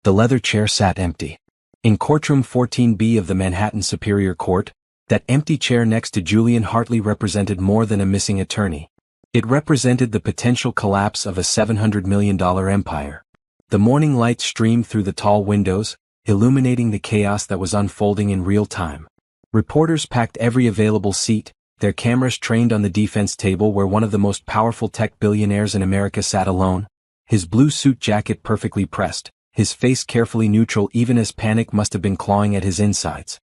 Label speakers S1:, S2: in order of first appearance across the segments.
S1: The leather chair sat empty. In courtroom 14B of the Manhattan Superior Court, that empty chair next to Julian Hartley represented more than a missing attorney. It represented the potential collapse of a $700 million empire. The morning light streamed through the tall windows, illuminating the chaos that was unfolding in real time. Reporters packed every available seat, their cameras trained on the defense table where one of the most powerful tech billionaires in America sat alone, his blue suit jacket perfectly pressed, his face carefully neutral even as panic must have been clawing at his insides.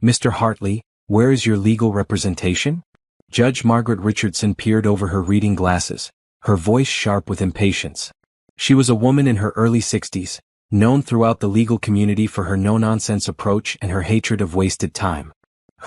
S1: "Mr. Hartley, where is your legal representation?" Judge Margaret Richardson peered over her reading glasses, her voice sharp with impatience. She was a woman in her early 60s, known throughout the legal community for her no-nonsense approach and her hatred of wasted time.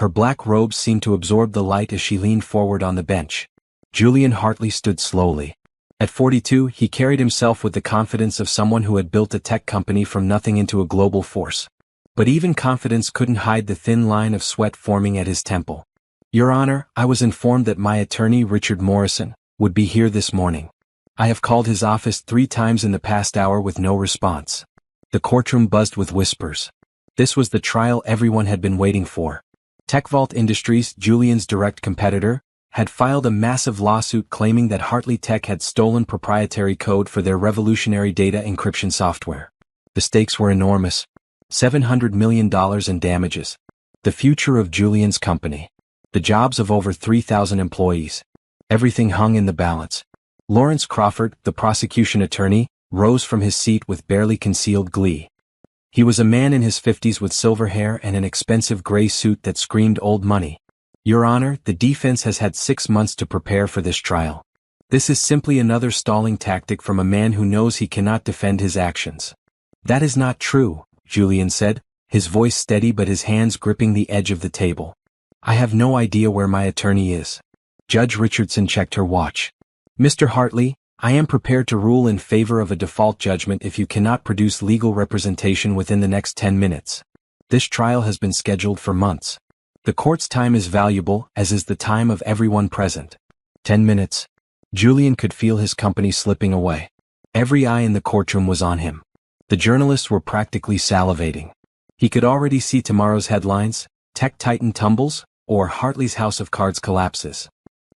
S1: Her black robes seemed to absorb the light as she leaned forward on the bench. Julian Hartley stood slowly. At 42, he carried himself with the confidence of someone who had built a tech company from nothing into a global force. But even confidence couldn't hide the thin line of sweat forming at his temple. "Your Honor, I was informed that my attorney, Richard Morrison, would be here this morning. I have called his office 3 times in the past hour with no response." The courtroom buzzed with whispers. This was the trial everyone had been waiting for. TechVault Industries, Julian's direct competitor, had filed a massive lawsuit claiming that Hartley Tech had stolen proprietary code for their revolutionary data encryption software. The stakes were enormous. $700 million in damages. The future of Julian's company. The jobs of over 3,000 employees. Everything hung in the balance. Lawrence Crawford, the prosecution attorney, rose from his seat with barely concealed glee. He was a man in his 50s with silver hair and an expensive gray suit that screamed old money. "Your Honor, the defense has had 6 months to prepare for this trial. This is simply another stalling tactic from a man who knows he cannot defend his actions." "That is not true," Julian said, his voice steady but his hands gripping the edge of the table. "I have no idea where my attorney is." Judge Richardson checked her watch. "Mr. Hartley, I am prepared to rule in favor of a default judgment if you cannot produce legal representation within the next 10 minutes. This trial has been scheduled for months. The court's time is valuable, as is the time of everyone present." 10 minutes. Julian could feel his company slipping away. Every eye in the courtroom was on him. The journalists were practically salivating. He could already see tomorrow's headlines: "Tech Titan tumbles," or "Hartley's House of Cards collapses."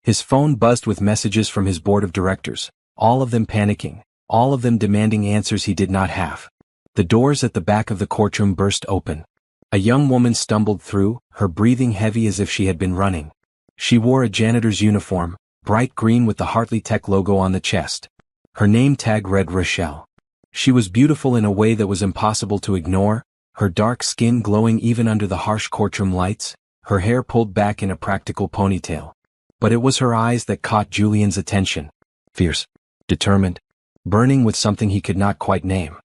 S1: His phone buzzed with messages from his board of directors, all of them panicking, all of them demanding answers he did not have. The doors at the back of the courtroom burst open. A young woman stumbled through, her breathing heavy as if she had been running. She wore a janitor's uniform, bright green with the Hartley Tech logo on the chest. Her name tag read Rochelle. She was beautiful in a way that was impossible to ignore, her dark skin glowing even under the harsh courtroom lights, her hair pulled back in a practical ponytail. But it was her eyes that caught Julian's attention. Fierce, determined, burning with something he could not quite name.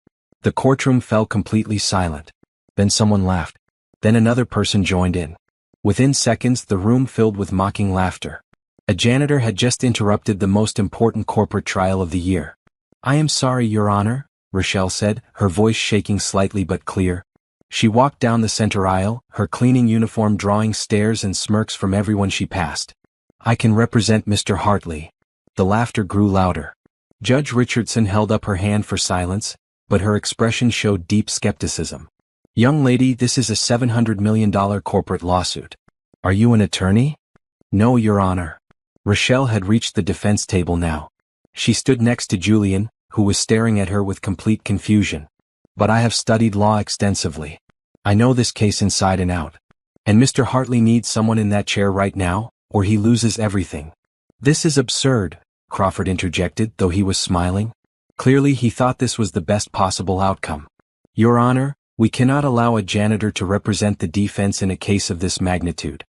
S1: The courtroom fell completely silent. Then someone laughed. Then another person joined in. Within seconds the room filled with mocking laughter. A janitor had just interrupted the most important corporate trial of the year. "I am sorry, Your Honor," Rochelle said, her voice shaking slightly but clear. She walked down the center aisle, her cleaning uniform drawing stares and smirks from everyone she passed. "I can represent Mr. Hartley." The laughter grew louder. Judge Richardson held up her hand for silence, but her expression showed deep skepticism. "Young lady, this is a $700 million corporate lawsuit. Are you an attorney?" "No, Your Honor." Rochelle had reached the defense table now. She stood next to Julian, who was staring at her with complete confusion. "But I have studied law extensively. I know this case inside and out. And Mr. Hartley needs someone in that chair right now, or he loses everything." "This is absurd," Crawford interjected, though he was smiling. Clearly he thought this was the best possible outcome. "Your Honor, we cannot allow a janitor to represent the defense in a case of this magnitude."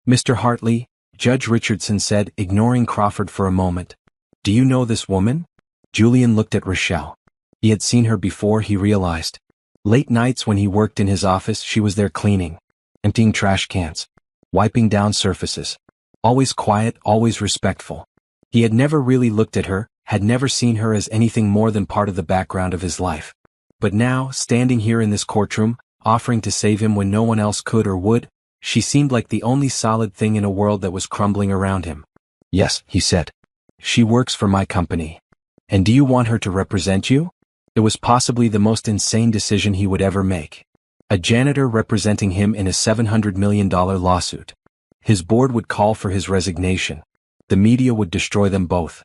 S1: "Mr. Hartley," Judge Richardson said, ignoring Crawford for a moment. "Do you know this woman?" Julian looked at Rochelle. He had seen her before, he realized. Late nights when he worked in his office, she was there cleaning, emptying trash cans, wiping down surfaces. Always quiet, always respectful. He had never really looked at her, had never seen her as anything more than part of the background of his life. But now, standing here in this courtroom, offering to save him when no one else could or would, she seemed like the only solid thing in a world that was crumbling around him. "Yes," he said. "She works for my company." "And do you want her to represent you?" It was possibly the most insane decision he would ever make. A janitor representing him in a $700 million lawsuit. His board would call for his resignation. The media would destroy them both.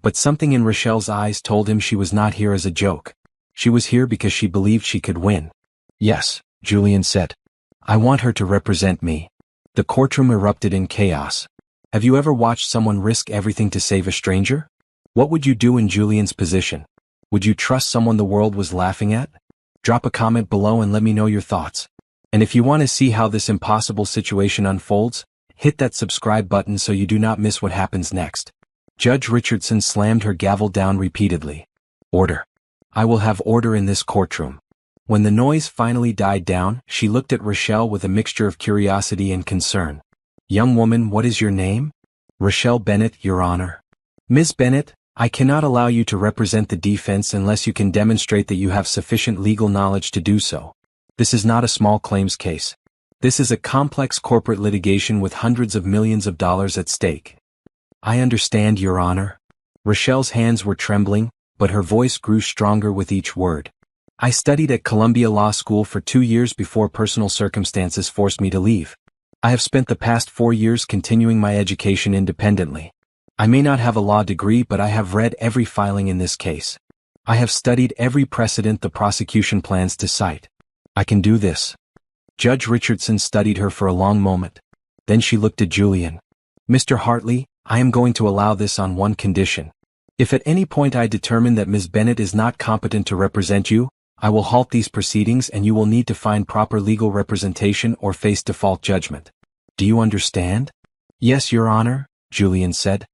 S1: But something in Rochelle's eyes told him she was not here as a joke. She was here because she believed she could win. Yes, Julian said. I want her to represent me. The courtroom erupted in chaos. Have you ever watched someone risk everything to save a stranger? What would you do in Julian's position? Would you trust someone the world was laughing at? Drop a comment below and let me know your thoughts. And if you want to see how this impossible situation unfolds, hit that subscribe button so you do not miss what happens next. Judge Richardson slammed her gavel down repeatedly. Order. I will have order in this courtroom. When the noise finally died down, she looked at Rochelle with a mixture of curiosity and concern. Young woman, what is your name? Rochelle Bennett, Your Honor. Ms. Bennett, I cannot allow you to represent the defense unless you can demonstrate that you have sufficient legal knowledge to do so. This is not a small claims case. This is a complex corporate litigation with hundreds of millions of dollars at stake. I understand, Your Honor. Rochelle's hands were trembling, but her voice grew stronger with each word. I studied at Columbia Law School for 2 years before personal circumstances forced me to leave. I have spent the past 4 years continuing my education independently. I may not have a law degree, but I have read every filing in this case. I have studied every precedent the prosecution plans to cite. I can do this. Judge Richardson studied her for a long moment. Then she looked at Julian. Mr. Hartley, I am going to allow this on one condition. If at any point I determine that Ms. Bennett is not competent to represent you, I will halt these proceedings and you will need to find proper legal representation or face default judgment. Do you understand? Yes, Your Honor, Julian said.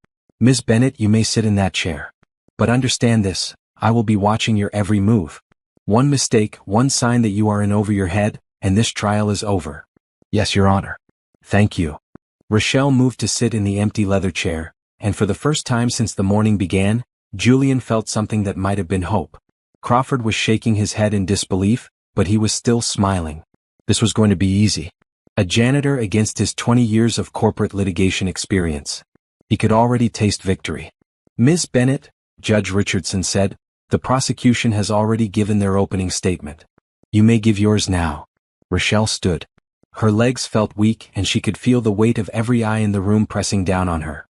S1: Ms. Bennett, you may sit in that chair. But understand this, I will be watching your every move. One mistake, one sign that you are in over your head, and this trial is over. Yes, Your Honor. Thank you. Rochelle moved to sit in the empty leather chair, and for the first time since the morning began, Julian felt something that might have been hope. Crawford was shaking his head in disbelief, but he was still smiling. This was going to be easy. A janitor against his 20 years of corporate litigation experience. He could already taste victory. Ms. Bennett, Judge Richardson said, the prosecution has already given their opening statement. You may give yours now. Rochelle stood. Her legs felt weak and she could feel the weight of every eye in the room pressing down on her.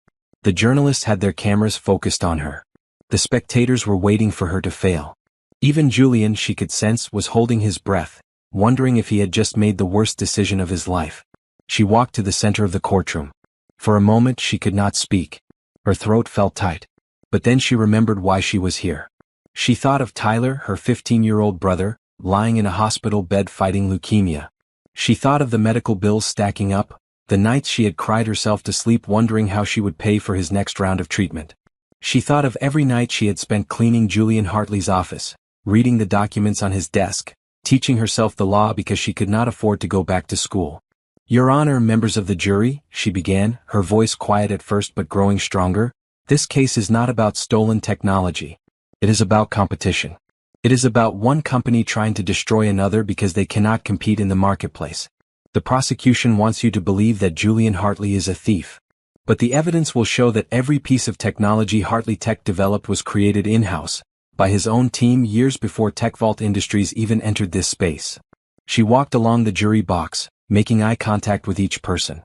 S1: The journalists had their cameras focused on her. The spectators were waiting for her to fail. Even Julian, she could sense, was holding his breath, wondering if he had just made the worst decision of his life. She walked to the center of the courtroom. For a moment she could not speak. Her throat felt tight. But then she remembered why she was here. She thought of Tyler, her 15-year-old brother, lying in a hospital bed fighting leukemia. She thought of the medical bills stacking up, the nights she had cried herself to sleep wondering how she would pay for his next round of treatment. She thought of every night she had spent cleaning Julian Hartley's office, reading the documents on his desk, teaching herself the law because she could not afford to go back to school. Your Honor, members of the jury, she began, her voice quiet at first but growing stronger, this case is not about stolen technology. It is about competition. It is about one company trying to destroy another because they cannot compete in the marketplace. The prosecution wants you to believe that Julian Hartley is a thief. But the evidence will show that every piece of technology Hartley Tech developed was created in-house, by his own team years before TechVault Industries even entered this space. She walked along the jury box, making eye contact with each person.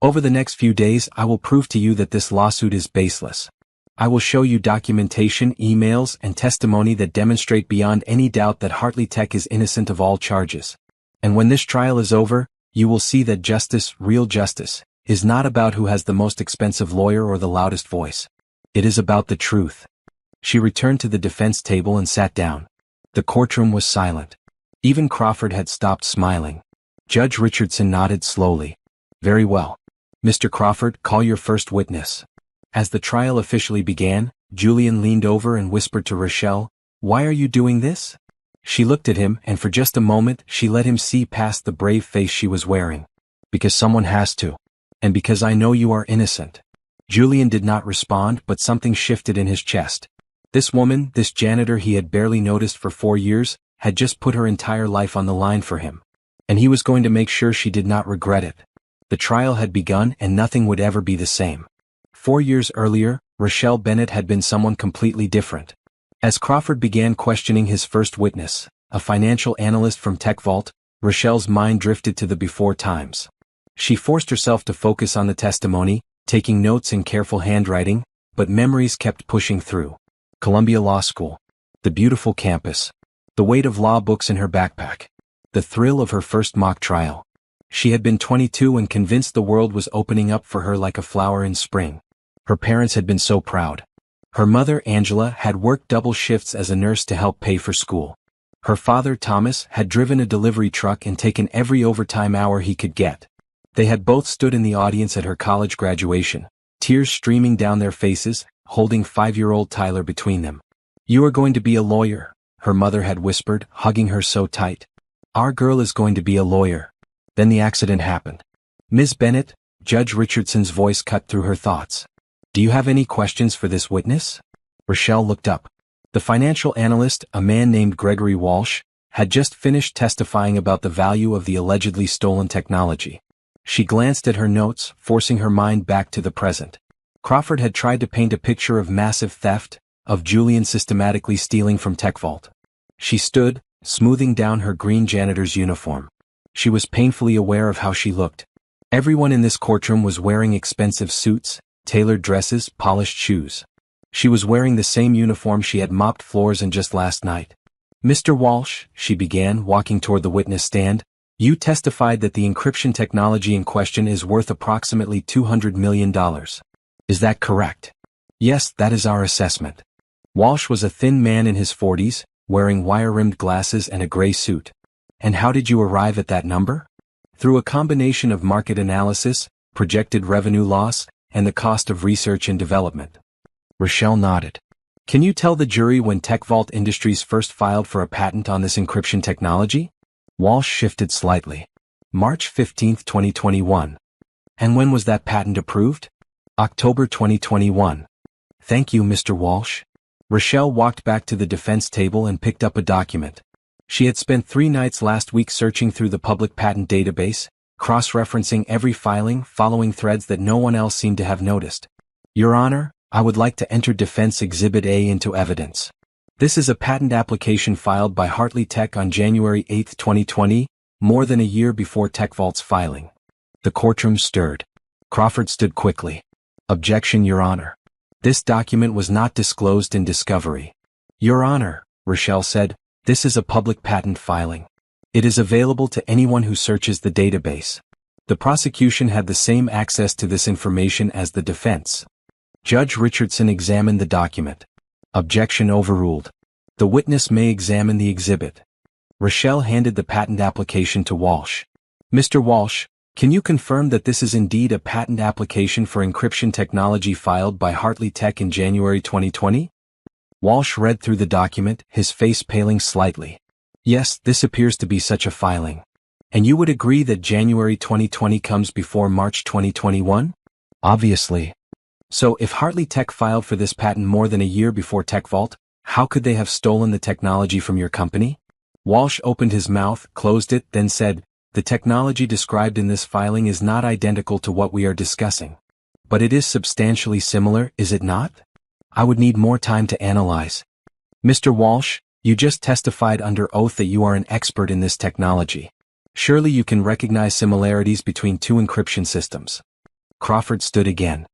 S1: Over the next few days I will prove to you that this lawsuit is baseless. I will show you documentation, emails, and testimony that demonstrate beyond any doubt that Hartley Tech is innocent of all charges. And when this trial is over, you will see that justice, real justice, is not about who has the most expensive lawyer or the loudest voice. It is about the truth. She returned to the defense table and sat down. The courtroom was silent. Even Crawford had stopped smiling. Judge Richardson nodded slowly. Very well. Mr. Crawford, call your first witness. As the trial officially began, Julian leaned over and whispered to Rochelle, "Why are you doing this?" She looked at him and for just a moment she let him see past the brave face she was wearing. "Because someone has to. And because I know you are innocent." Julian did not respond, but something shifted in his chest. This woman, this janitor he had barely noticed for 4 years, had just put her entire life on the line for him. And he was going to make sure she did not regret it. The trial had begun and nothing would ever be the same. 4 years earlier, Rochelle Bennett had been someone completely different. As Crawford began questioning his first witness, a financial analyst from TechVault, Rochelle's mind drifted to the before times. She forced herself to focus on the testimony, taking notes in careful handwriting, but memories kept pushing through. Columbia Law School. The beautiful campus. The weight of law books in her backpack. The thrill of her first mock trial. She had been 22 and convinced the world was opening up for her like a flower in spring. Her parents had been so proud. Her mother, Angela, had worked double shifts as a nurse to help pay for school. Her father, Thomas, had driven a delivery truck and taken every overtime hour he could get. They had both stood in the audience at her college graduation, tears streaming down their faces, holding 5-year-old Tyler between them. "You are going to be a lawyer," her mother had whispered, hugging her so tight. "Our girl is going to be a lawyer." Then the accident happened. "Ms. Bennett," Judge Richardson's voice cut through her thoughts. "Do you have any questions for this witness?" Rochelle looked up. The financial analyst, a man named Gregory Walsh, had just finished testifying about the value of the allegedly stolen technology. She glanced at her notes, forcing her mind back to the present. Crawford had tried to paint a picture of massive theft, of Julian systematically stealing from TechVault. She stood, smoothing down her green janitor's uniform. She was painfully aware of how she looked. Everyone in this courtroom was wearing expensive suits, tailored dresses, polished shoes. She was wearing the same uniform she had mopped floors in just last night. "Mr. Walsh," she began, walking toward the witness stand, "you testified that the encryption technology in question is worth approximately $200 million. Is that correct?" "Yes, that is our assessment." Walsh was a thin man in his 40s, wearing wire-rimmed glasses and a gray suit. "And how did you arrive at that number?" "Through a combination of market analysis, projected revenue loss, and the cost of research and development." Rochelle nodded. "Can you tell the jury when TechVault Industries first filed for a patent on this encryption technology?" Walsh shifted slightly. "March 15, 2021. "And when was that patent approved?" "October 2021. "Thank you, Mr. Walsh." Rochelle walked back to the defense table and picked up a document. She had spent 3 nights last week searching through the public patent database, cross-referencing every filing, following threads that no one else seemed to have noticed. "Your Honor, I would like to enter Defense Exhibit A into evidence. This is a patent application filed by Hartley Tech on January 8, 2020, more than a year before TechVault's filing." The courtroom stirred. Crawford stood quickly. "Objection, Your Honor. This document was not disclosed in discovery." "Your Honor," Rochelle said, "this is a public patent filing. It is available to anyone who searches the database. The prosecution had the same access to this information as the defense." Judge Richardson examined the document. "Objection overruled. The witness may examine the exhibit." Rochelle handed the patent application to Walsh. "Mr. Walsh, can you confirm that this is indeed a patent application for encryption technology filed by Hartley Tech in January 2020? Walsh read through the document, his face paling slightly. "Yes, this appears to be such a filing. And you would agree that January 2020 comes before March 2021? "Obviously." "So if Hartley Tech filed for this patent more than a year before TechVault, how could they have stolen the technology from your company?" Walsh opened his mouth, closed it, then said, "The technology described in this filing is not identical to what we are discussing. But it is substantially similar, is it not? I would need more time to analyze." "Mr. Walsh, you just testified under oath that you are an expert in this technology. Surely you can recognize similarities between 2 encryption systems." Crawford stood again.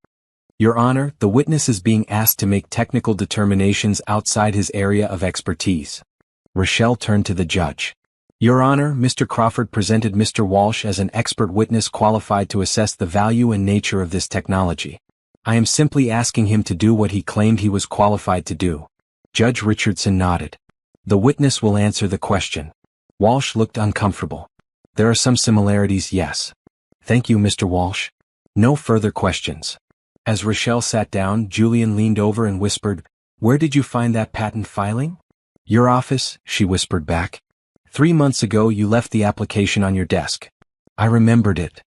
S1: "Your Honor, the witness is being asked to make technical determinations outside his area of expertise." Rochelle turned to the judge. "Your Honor, Mr. Crawford presented Mr. Walsh as an expert witness qualified to assess the value and nature of this technology. I am simply asking him to do what he claimed he was qualified to do." Judge Richardson nodded. "The witness will answer the question." Walsh looked uncomfortable. "There are some similarities, yes." "Thank you, Mr. Walsh. No further questions." As Rochelle sat down, Julian leaned over and whispered, "Where did you find that patent filing?" "Your office," she whispered back. 3 months ago you left the application on your desk." I remembered it.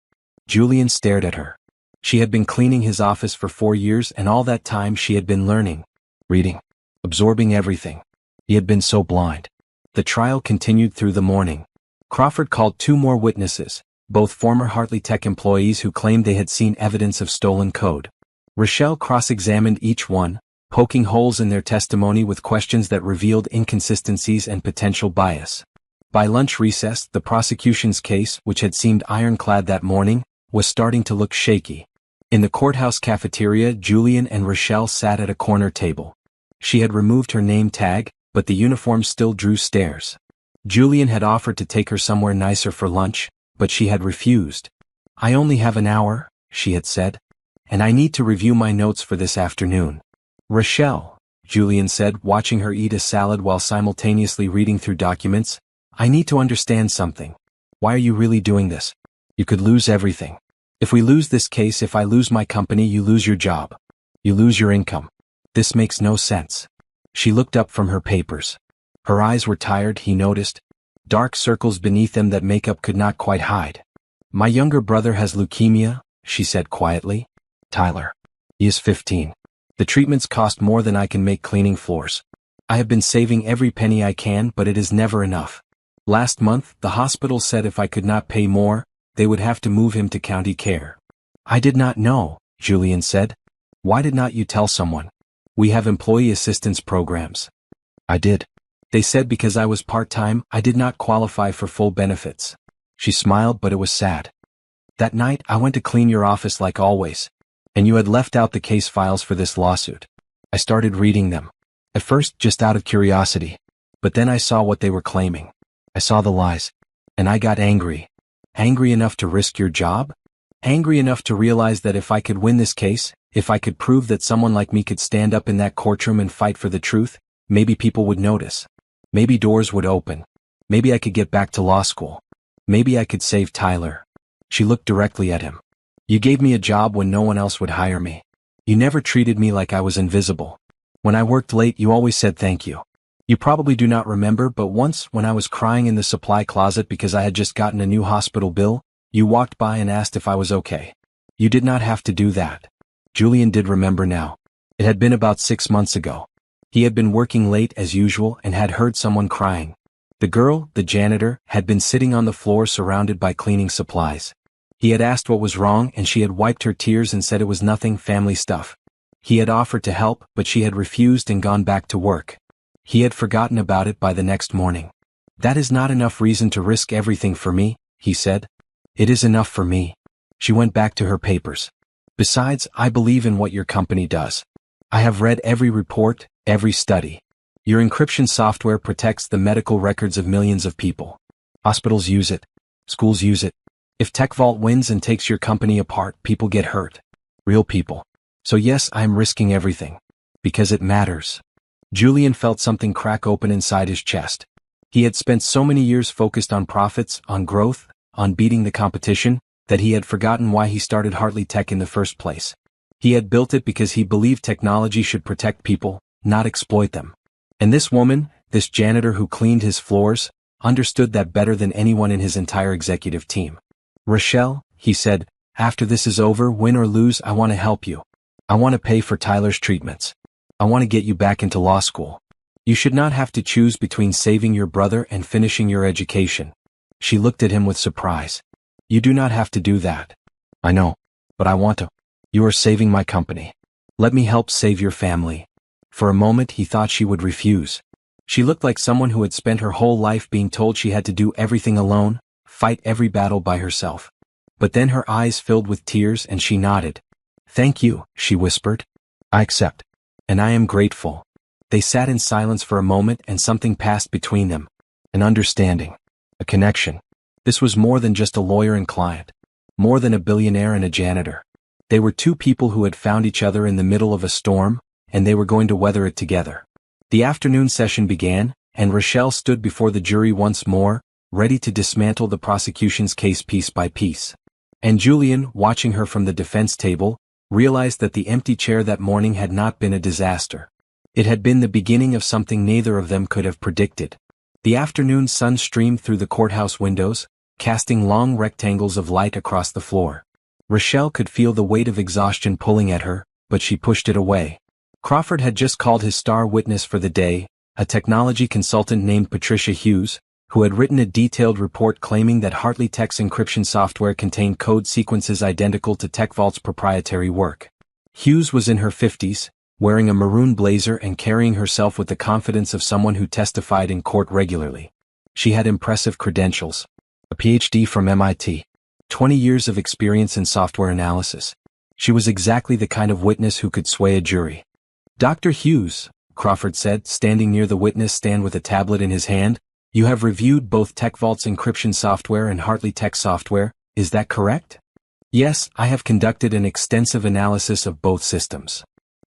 S1: Julian stared at her. She had been cleaning his office for 4 years, and all that time she had been learning, reading, absorbing everything. He had been so blind. The trial continued through the morning. Crawford called 2 more witnesses, both former Hartley Tech employees who claimed they had seen evidence of stolen code. Rochelle cross-examined each one, poking holes in their testimony with questions that revealed inconsistencies and potential bias. By lunch recess, the prosecution's case, which had seemed ironclad that morning, was starting to look shaky. In the courthouse cafeteria, Julian and Rochelle sat at a corner table. She had removed her name tag, but the uniform still drew stares. Julian had offered to take her somewhere nicer for lunch, but she had refused. "I only have an hour," she had said, "and I need to review my notes for this afternoon." "Rochelle," Julian said, watching her eat a salad while simultaneously reading through documents, "I need to understand something. Why are you really doing this? You could lose everything. If we lose this case, if I lose my company, you lose your job. You lose your income. This makes no sense." She looked up from her papers. Her eyes were tired, he noticed. Dark circles beneath them that makeup could not quite hide. "My younger brother has leukemia," she said quietly. "Tyler. He is 15. The treatments cost more than I can make cleaning floors. I have been saving every penny I can, but it is never enough. Last month, the hospital said if I could not pay more, they would have to move him to county care." "I did not know," Julian said. "Why did not you tell someone? We have employee assistance programs." "I did. They said because I was part-time, I did not qualify for full benefits." She smiled, but it was sad. "That night, I went to clean your office like always, and you had left out the case files for this lawsuit. I started reading them. At first, just out of curiosity. But then I saw what they were claiming. I saw the lies. And I got angry. Angry enough to risk your job? Angry enough to realize that if I could win this case, if I could prove that someone like me could stand up in that courtroom and fight for the truth, maybe people would notice. Maybe doors would open. Maybe I could get back to law school. Maybe I could save Tyler." She looked directly at him. "You gave me a job when no one else would hire me. You never treated me like I was invisible. When I worked late, you always said thank you. You probably do not remember, but once, when I was crying in the supply closet because I had just gotten a new hospital bill, you walked by and asked if I was okay. You did not have to do that." Julian did remember now. It had been about 6 months ago. He had been working late as usual and had heard someone crying. The girl, the janitor, had been sitting on the floor surrounded by cleaning supplies. He had asked what was wrong and she had wiped her tears and said it was nothing, family stuff. He had offered to help, but she had refused and gone back to work. He had forgotten about it by the next morning. "That is not enough reason to risk everything for me," he said. "It is enough for me." She went back to her papers. "Besides, I believe in what your company does. I have read every report, every study. Your encryption software protects the medical records of millions of people. Hospitals use it. Schools use it. If TechVault wins and takes your company apart, people get hurt. Real people. So yes, I am risking everything. Because it matters." Julian felt something crack open inside his chest. He had spent so many years focused on profits, on growth, on beating the competition, that he had forgotten why he started Hartley Tech in the first place. He had built it because he believed technology should protect people, not exploit them. And this woman, this janitor who cleaned his floors, understood that better than anyone in his entire executive team. "Rochelle," he said, "after this is over, win or lose, I want to help you. I want to pay for Tyler's treatments. I want to get you back into law school. You should not have to choose between saving your brother and finishing your education." She looked at him with surprise. "You do not have to do that." "I know, but I want to. You are saving my company. Let me help save your family." For a moment he thought she would refuse. She looked like someone who had spent her whole life being told she had to do everything alone, fight every battle by herself. But then her eyes filled with tears and she nodded. "Thank you," she whispered. "I accept. And I am grateful." They sat in silence for a moment and something passed between them. An understanding. A connection. This was more than just a lawyer and client. More than a billionaire and a janitor. They were two people who had found each other in the middle of a storm, and they were going to weather it together. The afternoon session began, and Rochelle stood before the jury once more, ready to dismantle the prosecution's case piece by piece. And Julian, watching her from the defense table, realized that the empty chair that morning had not been a disaster. It had been the beginning of something neither of them could have predicted. The afternoon sun streamed through the courthouse windows, casting long rectangles of light across the floor. Rochelle could feel the weight of exhaustion pulling at her, but she pushed it away. Crawford had just called his star witness for the day, a technology consultant named Patricia Hughes, who had written a detailed report claiming that Hartley Tech's encryption software contained code sequences identical to TechVault's proprietary work. Hughes was in her 50s, wearing a maroon blazer and carrying herself with the confidence of someone who testified in court regularly. She had impressive credentials. A PhD from MIT. 20 years of experience in software analysis. She was exactly the kind of witness who could sway a jury. Dr. Hughes, Crawford said, standing near the witness stand with a tablet in his hand, you have reviewed both TechVault's encryption software and Hartley Tech software, is that correct? Yes, I have conducted an extensive analysis of both systems.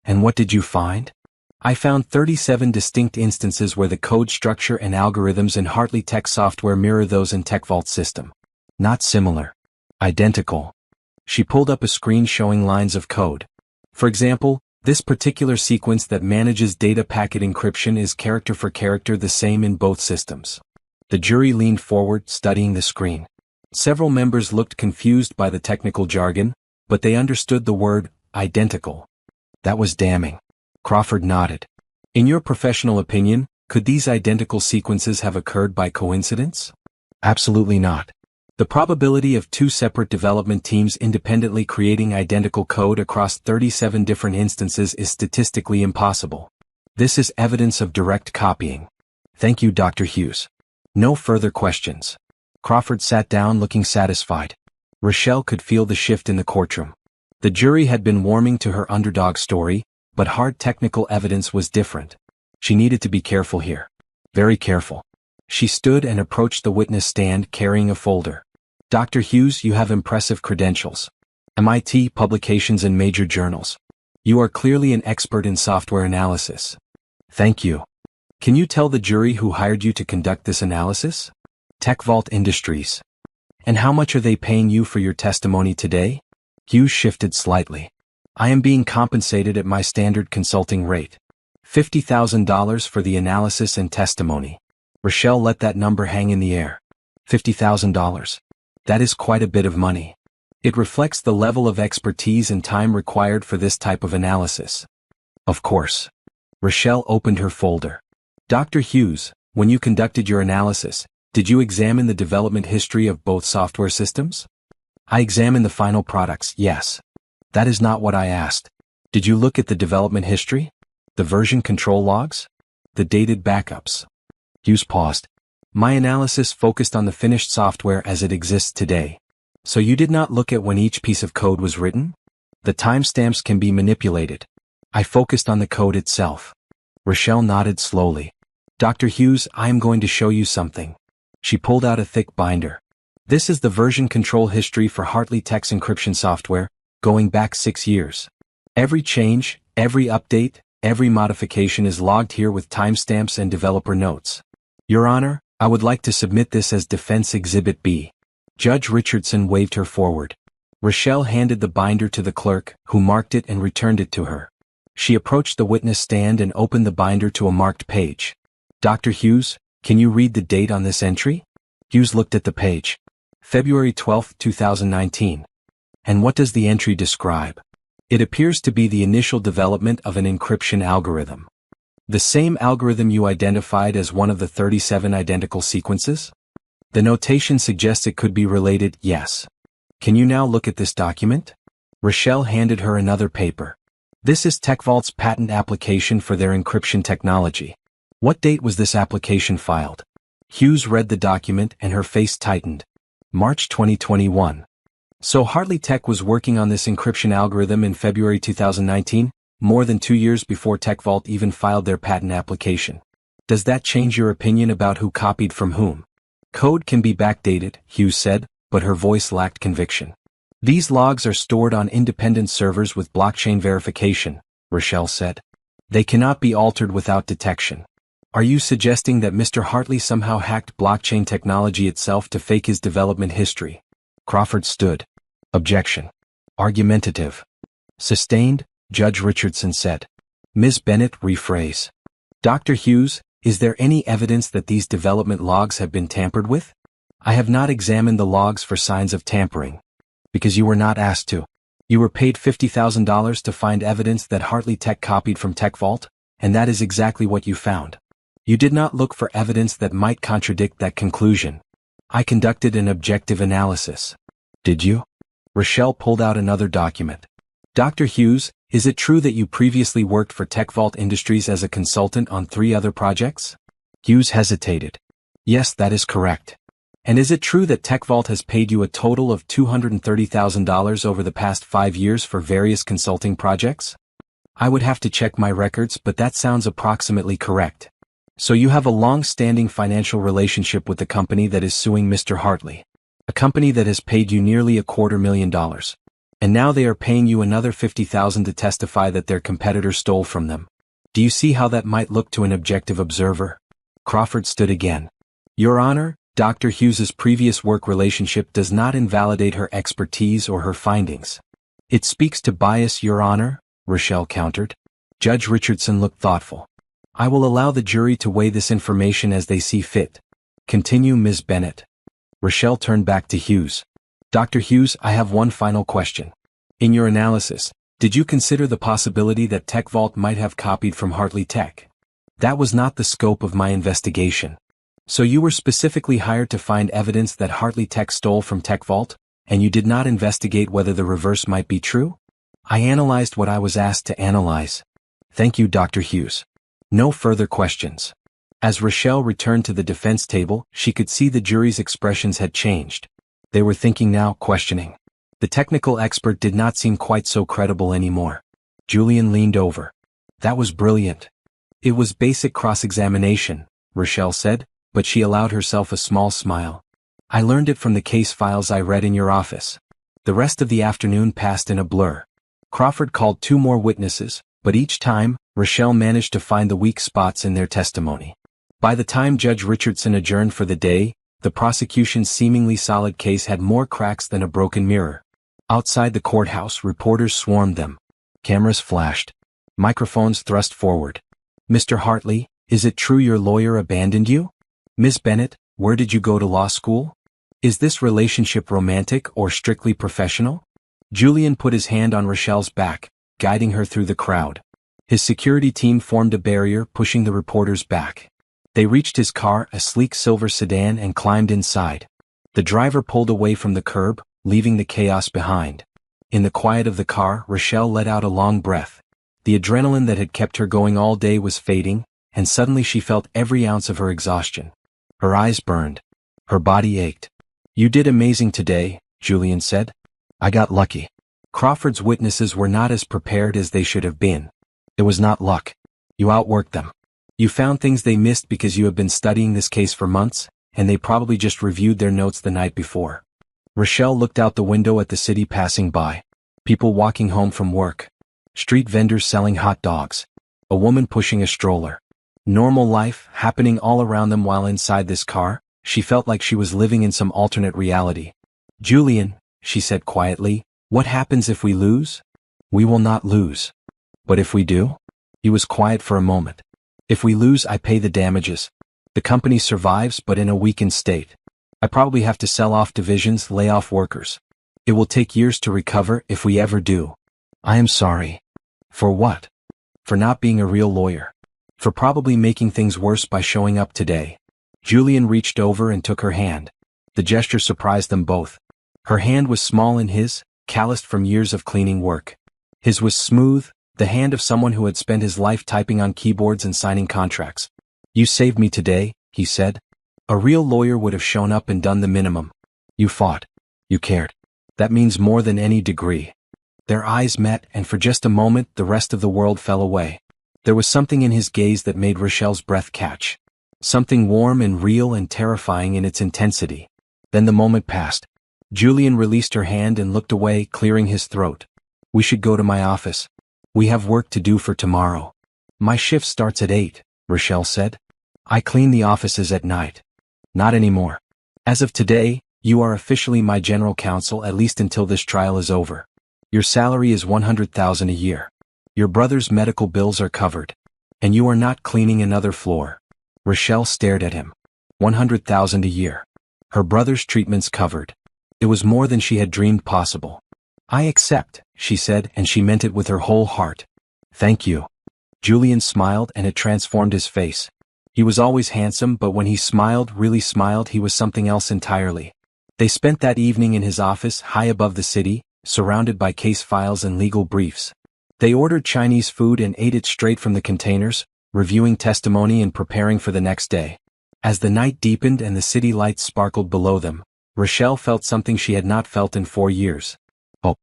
S1: And what did you find? I found 37 distinct instances where the code structure and algorithms in Hartley Tech software mirror those in TechVault's system. Not similar. Identical. She pulled up a screen showing lines of code. For example, this particular sequence that manages data packet encryption is character for character the same in both systems. The jury leaned forward, studying the screen. Several members looked confused by the technical jargon, but they understood the word identical. That was damning. Crawford nodded. In your professional opinion, could these identical sequences have occurred by coincidence? Absolutely not. The probability of two separate development teams independently creating identical code across 37 different instances is statistically impossible. This is evidence of direct copying. Thank you, Dr. Hughes. No further questions. Crawford sat down looking satisfied. Rochelle could feel the shift in the courtroom. The jury had been warming to her underdog story, but hard technical evidence was different. She needed to be careful here. Very careful. She stood and approached the witness stand carrying a folder. Dr. Hughes, you have impressive credentials. MIT publications in major journals. You are clearly an expert in software analysis. Thank you. Can you tell the jury who hired you to conduct this analysis? TechVault Industries. And how much are they paying you for your testimony today? Hughes shifted slightly. I am being compensated at my standard consulting rate. $50,000 for the analysis and testimony. Rochelle let that number hang in the air. $50,000. That is quite a bit of money. It reflects the level of expertise and time required for this type of analysis. Of course. Rochelle opened her folder. Dr. Hughes, when you conducted your analysis, did you examine the development history of both software systems? I examined the final products, yes. That is not what I asked. Did you look at the development history? The version control logs? The dated backups? Hughes paused. My analysis focused on the finished software as it exists today. So you did not look at when each piece of code was written? The timestamps can be manipulated. I focused on the code itself. Rochelle nodded slowly. Dr. Hughes, I am going to show you something. She pulled out a thick binder. This is the version control history for Hartley Tech's encryption software, going back 6 years. Every change, every update, every modification is logged here with timestamps and developer notes. Your Honor, I would like to submit this as Defense Exhibit B. Judge Richardson waved her forward. Rochelle handed the binder to the clerk, who marked it and returned it to her. She approached the witness stand and opened the binder to a marked page. Dr. Hughes, can you read the date on this entry? Hughes looked at the page. February 12, 2019. And what does the entry describe? It appears to be the initial development of an encryption algorithm. The same algorithm you identified as one of the 37 identical sequences? The notation suggests it could be related, yes. Can you now look at this document? Rochelle handed her another paper. This is TechVault's patent application for their encryption technology. What date was this application filed? Hughes read the document and her face tightened. March 2021. So Hartley Tech was working on this encryption algorithm in February 2019, more than 2 years before TechVault even filed their patent application. Does that change your opinion about who copied from whom? Code can be backdated, Hughes said, but her voice lacked conviction. These logs are stored on independent servers with blockchain verification, Rochelle said. They cannot be altered without detection. Are you suggesting that Mr. Hartley somehow hacked blockchain technology itself to fake his development history? Crawford stood. Objection. Argumentative. Sustained, Judge Richardson said. Ms. Bennett, rephrase. Dr. Hughes, is there any evidence that these development logs have been tampered with? I have not examined the logs for signs of tampering. Because you were not asked to. You were paid $50,000 to find evidence that Hartley Tech copied from TechVault, and that is exactly what you found. You did not look for evidence that might contradict that conclusion. I conducted an objective analysis. Did you? Rochelle pulled out another document. Dr. Hughes, Is it true that you previously worked for TechVault Industries as a consultant on 3 other projects? Hughes hesitated. Yes, that is correct. And is it true that TechVault has paid you a total of $230,000 over the past 5 years for various consulting projects? I would have to check my records, but that sounds approximately correct. So you have a long-standing financial relationship with the company that is suing Mr. Hartley. A company that has paid you nearly $250,000. And now they are paying you another $50,000 to testify that their competitor stole from them. Do you see how that might look to an objective observer? Crawford stood again. Your Honor, Dr. Hughes's previous work relationship does not invalidate her expertise or her findings. It speaks to bias, Your Honor, Rochelle countered. Judge Richardson looked thoughtful. I will allow the jury to weigh this information as they see fit. Continue, Ms. Bennett. Rochelle turned back to Hughes. Dr. Hughes, I have one final question. In your analysis, did you consider the possibility that TechVault might have copied from Hartley Tech? That was not the scope of my investigation. So you were specifically hired to find evidence that Hartley Tech stole from TechVault, and you did not investigate whether the reverse might be true? I analyzed what I was asked to analyze. Thank you, Dr. Hughes. No further questions. As Rochelle returned to the defense table, she could see the jury's expressions had changed. They were thinking now, questioning. The technical expert did not seem quite so credible anymore. Julian leaned over. That was brilliant. It was basic cross-examination, Rochelle said, but she allowed herself a small smile. I learned it from the case files I read in your office. The rest of the afternoon passed in a blur. Crawford called 2 more witnesses, but each time, Rochelle managed to find the weak spots in their testimony. By the time Judge Richardson adjourned for the day, the prosecution's seemingly solid case had more cracks than a broken mirror. Outside the courthouse, reporters swarmed them. Cameras flashed. Microphones thrust forward. Mr. Hartley, is it true your lawyer abandoned you? Ms. Bennett, where did you go to law school? Is this relationship romantic or strictly professional? Julian put his hand on Rochelle's back, guiding her through the crowd. His security team formed a barrier, pushing the reporters back. They reached his car, a sleek silver sedan, and climbed inside. The driver pulled away from the curb, leaving the chaos behind. In the quiet of the car, Rochelle let out a long breath. The adrenaline that had kept her going all day was fading, and suddenly she felt every ounce of her exhaustion. Her eyes burned. Her body ached. You did amazing today, Julian said. I got lucky. Crawford's witnesses were not as prepared as they should have been. It was not luck. You outworked them. You found things they missed because you have been studying this case for months, and they probably just reviewed their notes the night before. Rochelle looked out the window at the city passing by. People walking home from work. Street vendors selling hot dogs. A woman pushing a stroller. Normal life happening all around them while inside this car. She felt like she was living in some alternate reality. Julian, she said quietly, what happens if we lose? We will not lose. But if we do? He was quiet for a moment. If we lose, I pay the damages. The company survives, but in a weakened state. I probably have to sell off divisions, lay off workers. It will take years to recover if we ever do. I am sorry. For what? For not being a real lawyer. For probably making things worse by showing up today. Julian reached over and took her hand. The gesture surprised them both. Her hand was small in his, calloused from years of cleaning work. His was smooth, the hand of someone who had spent his life typing on keyboards and signing contracts. You saved me today, he said. A real lawyer would have shown up and done the minimum. You fought. You cared. That means more than any degree. Their eyes met, and for just a moment the rest of the world fell away. There was something in his gaze that made Rochelle's breath catch. Something warm and real and terrifying in its intensity. Then the moment passed. Julian released her hand and looked away, clearing his throat. We should go to my office. We have work to do for tomorrow. My shift starts at 8, Rochelle said. I clean the offices at night. Not anymore. As of today, you are officially my general counsel, at least until this trial is over. Your salary is $100,000 a year. Your brother's medical bills are covered. And you are not cleaning another floor. Rochelle stared at him. $100,000 a year. Her brother's treatments covered. It was more than she had dreamed possible. I accept, she said, and she meant it with her whole heart. Thank you. Julian smiled, and it transformed his face. He was always handsome, but when he smiled, really smiled, he was something else entirely. They spent that evening in his office, high above the city, surrounded by case files and legal briefs. They ordered Chinese food and ate it straight from the containers, reviewing testimony and preparing for the next day. As the night deepened and the city lights sparkled below them, Rochelle felt something she had not felt in 4 years. Oh.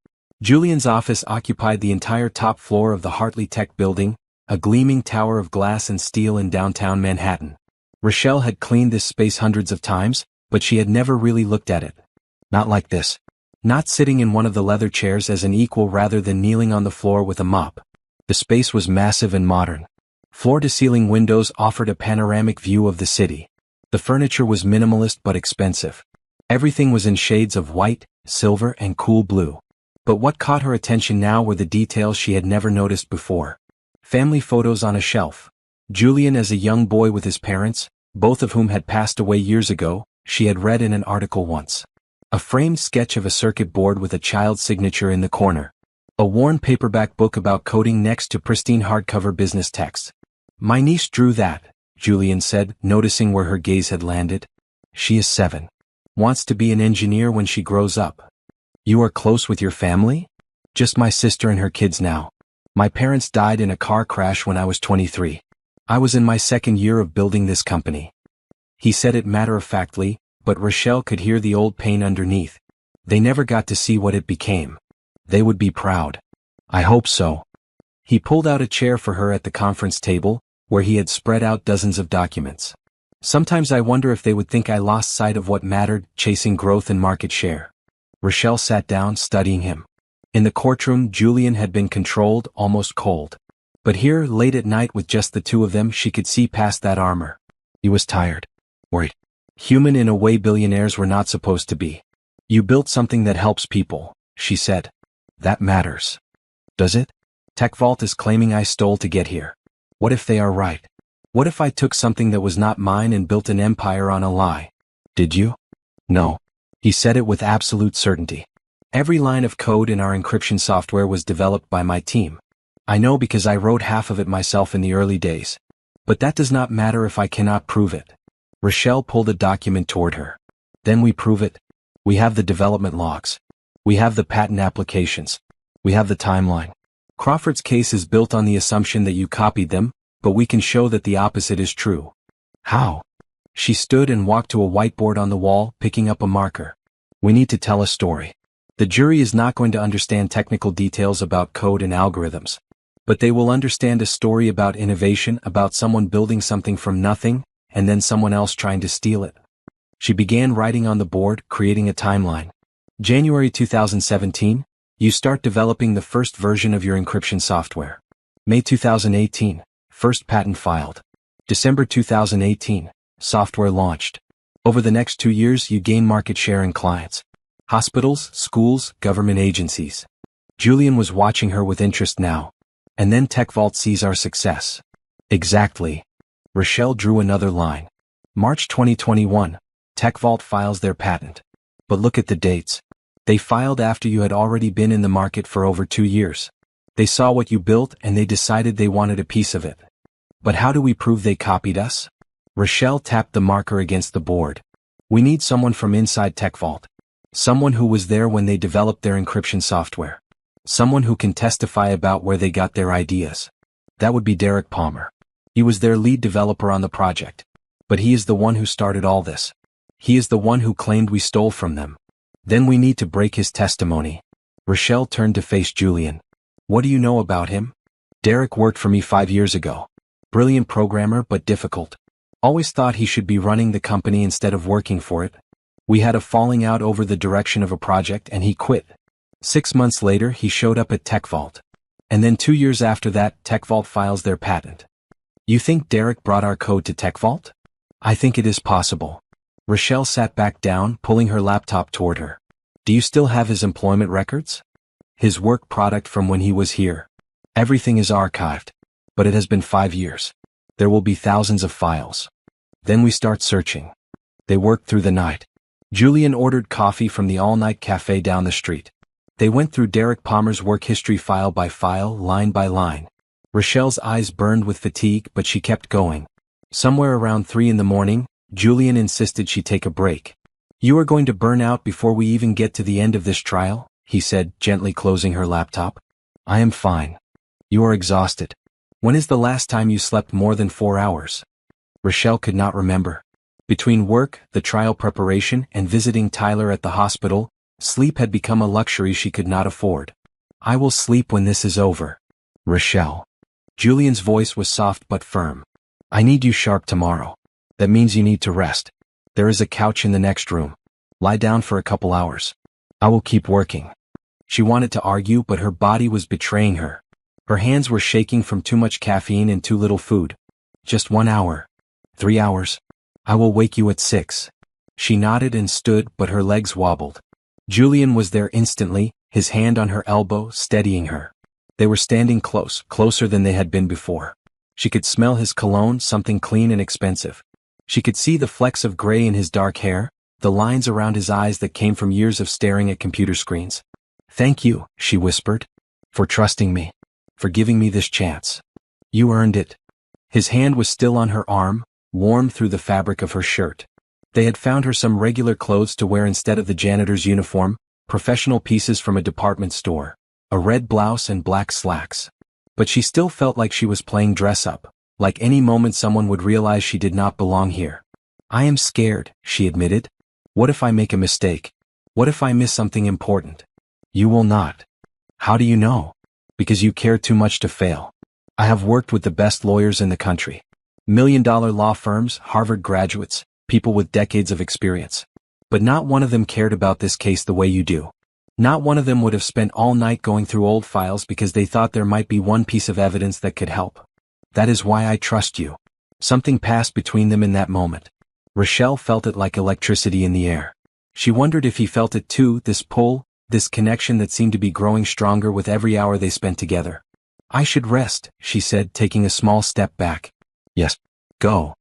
S1: Julian's office occupied the entire top floor of the Hartley Tech building, a gleaming tower of glass and steel in downtown Manhattan. Rochelle had cleaned this space hundreds of times, but she had never really looked at it. Not like this. Not sitting in one of the leather chairs as an equal rather than kneeling on the floor with a mop. The space was massive and modern. Floor-to-ceiling windows offered a panoramic view of the city. The furniture was minimalist but expensive. Everything was in shades of white, silver, and cool blue. But what caught her attention now were the details she had never noticed before. Family photos on a shelf. Julian as a young boy with his parents, both of whom had passed away years ago, she had read in an article once. A framed sketch of a circuit board with a child's signature in the corner. A worn paperback book about coding next to pristine hardcover business texts. My niece drew that, Julian said, noticing where her gaze had landed. She is 7. Wants to be an engineer when she grows up. You are close with your family? Just my sister and her kids now. My parents died in a car crash when I was 23. I was in my 2nd year of building this company. He said it matter-of-factly, but Rochelle could hear the old pain underneath. They never got to see what it became. They would be proud. I hope so. He pulled out a chair for her at the conference table, where he had spread out dozens of documents. Sometimes I wonder if they would think I lost sight of what mattered, chasing growth and market share. Rochelle sat down, studying him. In the courtroom, Julian had been controlled, almost cold. But here, late at night with just the two of them, she could see past that armor. He was tired. Worried. Human in a way billionaires were not supposed to be. You built something that helps people, she said. That matters. Does it? TechVault is claiming I stole to get here. What if they are right? What if I took something that was not mine and built an empire on a lie? Did you? No. He said it with absolute certainty. Every line of code in our encryption software was developed by my team. I know because I wrote half of it myself in the early days. But that does not matter if I cannot prove it. Rochelle pulled a document toward her. Then we prove it. We have the development logs. We have the patent applications. We have the timeline. Crawford's case is built on the assumption that you copied them, but we can show that the opposite is true. How? She stood and walked to a whiteboard on the wall, picking up a marker. We need to tell a story. The jury is not going to understand technical details about code and algorithms. But they will understand a story about innovation, about someone building something from nothing, and then someone else trying to steal it. She began writing on the board, creating a timeline. January 2017, you start developing the first version of your encryption software. May 2018, first patent filed. December 2018, software launched. Over the next 2 years you gain market share in clients. Hospitals, schools, government agencies. Julian was watching her with interest now. And then TechVault sees our success. Exactly. Rochelle drew another line. March 2021, TechVault files their patent. But look at the dates. They filed after you had already been in the market for over 2 years. They saw what you built and they decided they wanted a piece of it. But how do we prove they copied us? Rochelle tapped the marker against the board. We need someone from inside TechVault. Someone who was there when they developed their encryption software. Someone who can testify about where they got their ideas. That would be Derek Palmer. He was their lead developer on the project. But he is the one who started all this. He is the one who claimed we stole from them. Then we need to break his testimony. Rochelle turned to face Julian. What do you know about him? Derek worked for me 5 years ago. Brilliant programmer but difficult. Always thought he should be running the company instead of working for it. We had a falling out over the direction of a project and he quit. 6 months later he showed up at TechVault. And then 2 years after that, TechVault files their patent. You think Derek brought our code to TechVault? I think it is possible. Rochelle sat back down, pulling her laptop toward her. Do you still have his employment records? His work product from when he was here. Everything is archived. But it has been 5 years. There will be thousands of files. Then we start searching. They worked through the night. Julian ordered coffee from the all-night cafe down the street. They went through Derek Palmer's work history file by file, line by line. Rochelle's eyes burned with fatigue, but she kept going. Somewhere around 3 in the morning, Julian insisted she take a break. You are going to burn out before we even get to the end of this trial, he said, gently closing her laptop. I am fine. You are exhausted. When is the last time you slept more than 4 hours? Rochelle could not remember. Between work, the trial preparation, and visiting Tyler at the hospital, sleep had become a luxury she could not afford. I will sleep when this is over. Rochelle. Julian's voice was soft but firm. I need you sharp tomorrow. That means you need to rest. There is a couch in the next room. Lie down for a couple hours. I will keep working. She wanted to argue, but her body was betraying her. Her hands were shaking from too much caffeine and too little food. Just 1 hour. 3 hours. I will wake you at 6. She nodded and stood, but her legs wobbled. Julian was there instantly, his hand on her elbow, steadying her. They were standing close, closer than they had been before. She could smell his cologne, something clean and expensive. She could see the flecks of gray in his dark hair, the lines around his eyes that came from years of staring at computer screens. Thank you, she whispered, for trusting me, for giving me this chance. You earned it. His hand was still on her arm, warm through the fabric of her shirt. They had found her some regular clothes to wear instead of the janitor's uniform, professional pieces from a department store, a red blouse and black slacks. But she still felt like she was playing dress-up, like any moment someone would realize she did not belong here. I am scared, she admitted. What if I make a mistake? What if I miss something important? You will not. How do you know? Because you care too much to fail. I have worked with the best lawyers in the country. $1-million law firms, Harvard graduates, people with decades of experience. But not one of them cared about this case the way you do. Not one of them would have spent all night going through old files because they thought there might be one piece of evidence that could help. That is why I trust you. Something passed between them in that moment. Rochelle felt it like electricity in the air. She wondered if he felt it too, this pull, this connection that seemed to be growing stronger with every hour they spent together. I should rest, she said, taking a small step back. Yes. Go.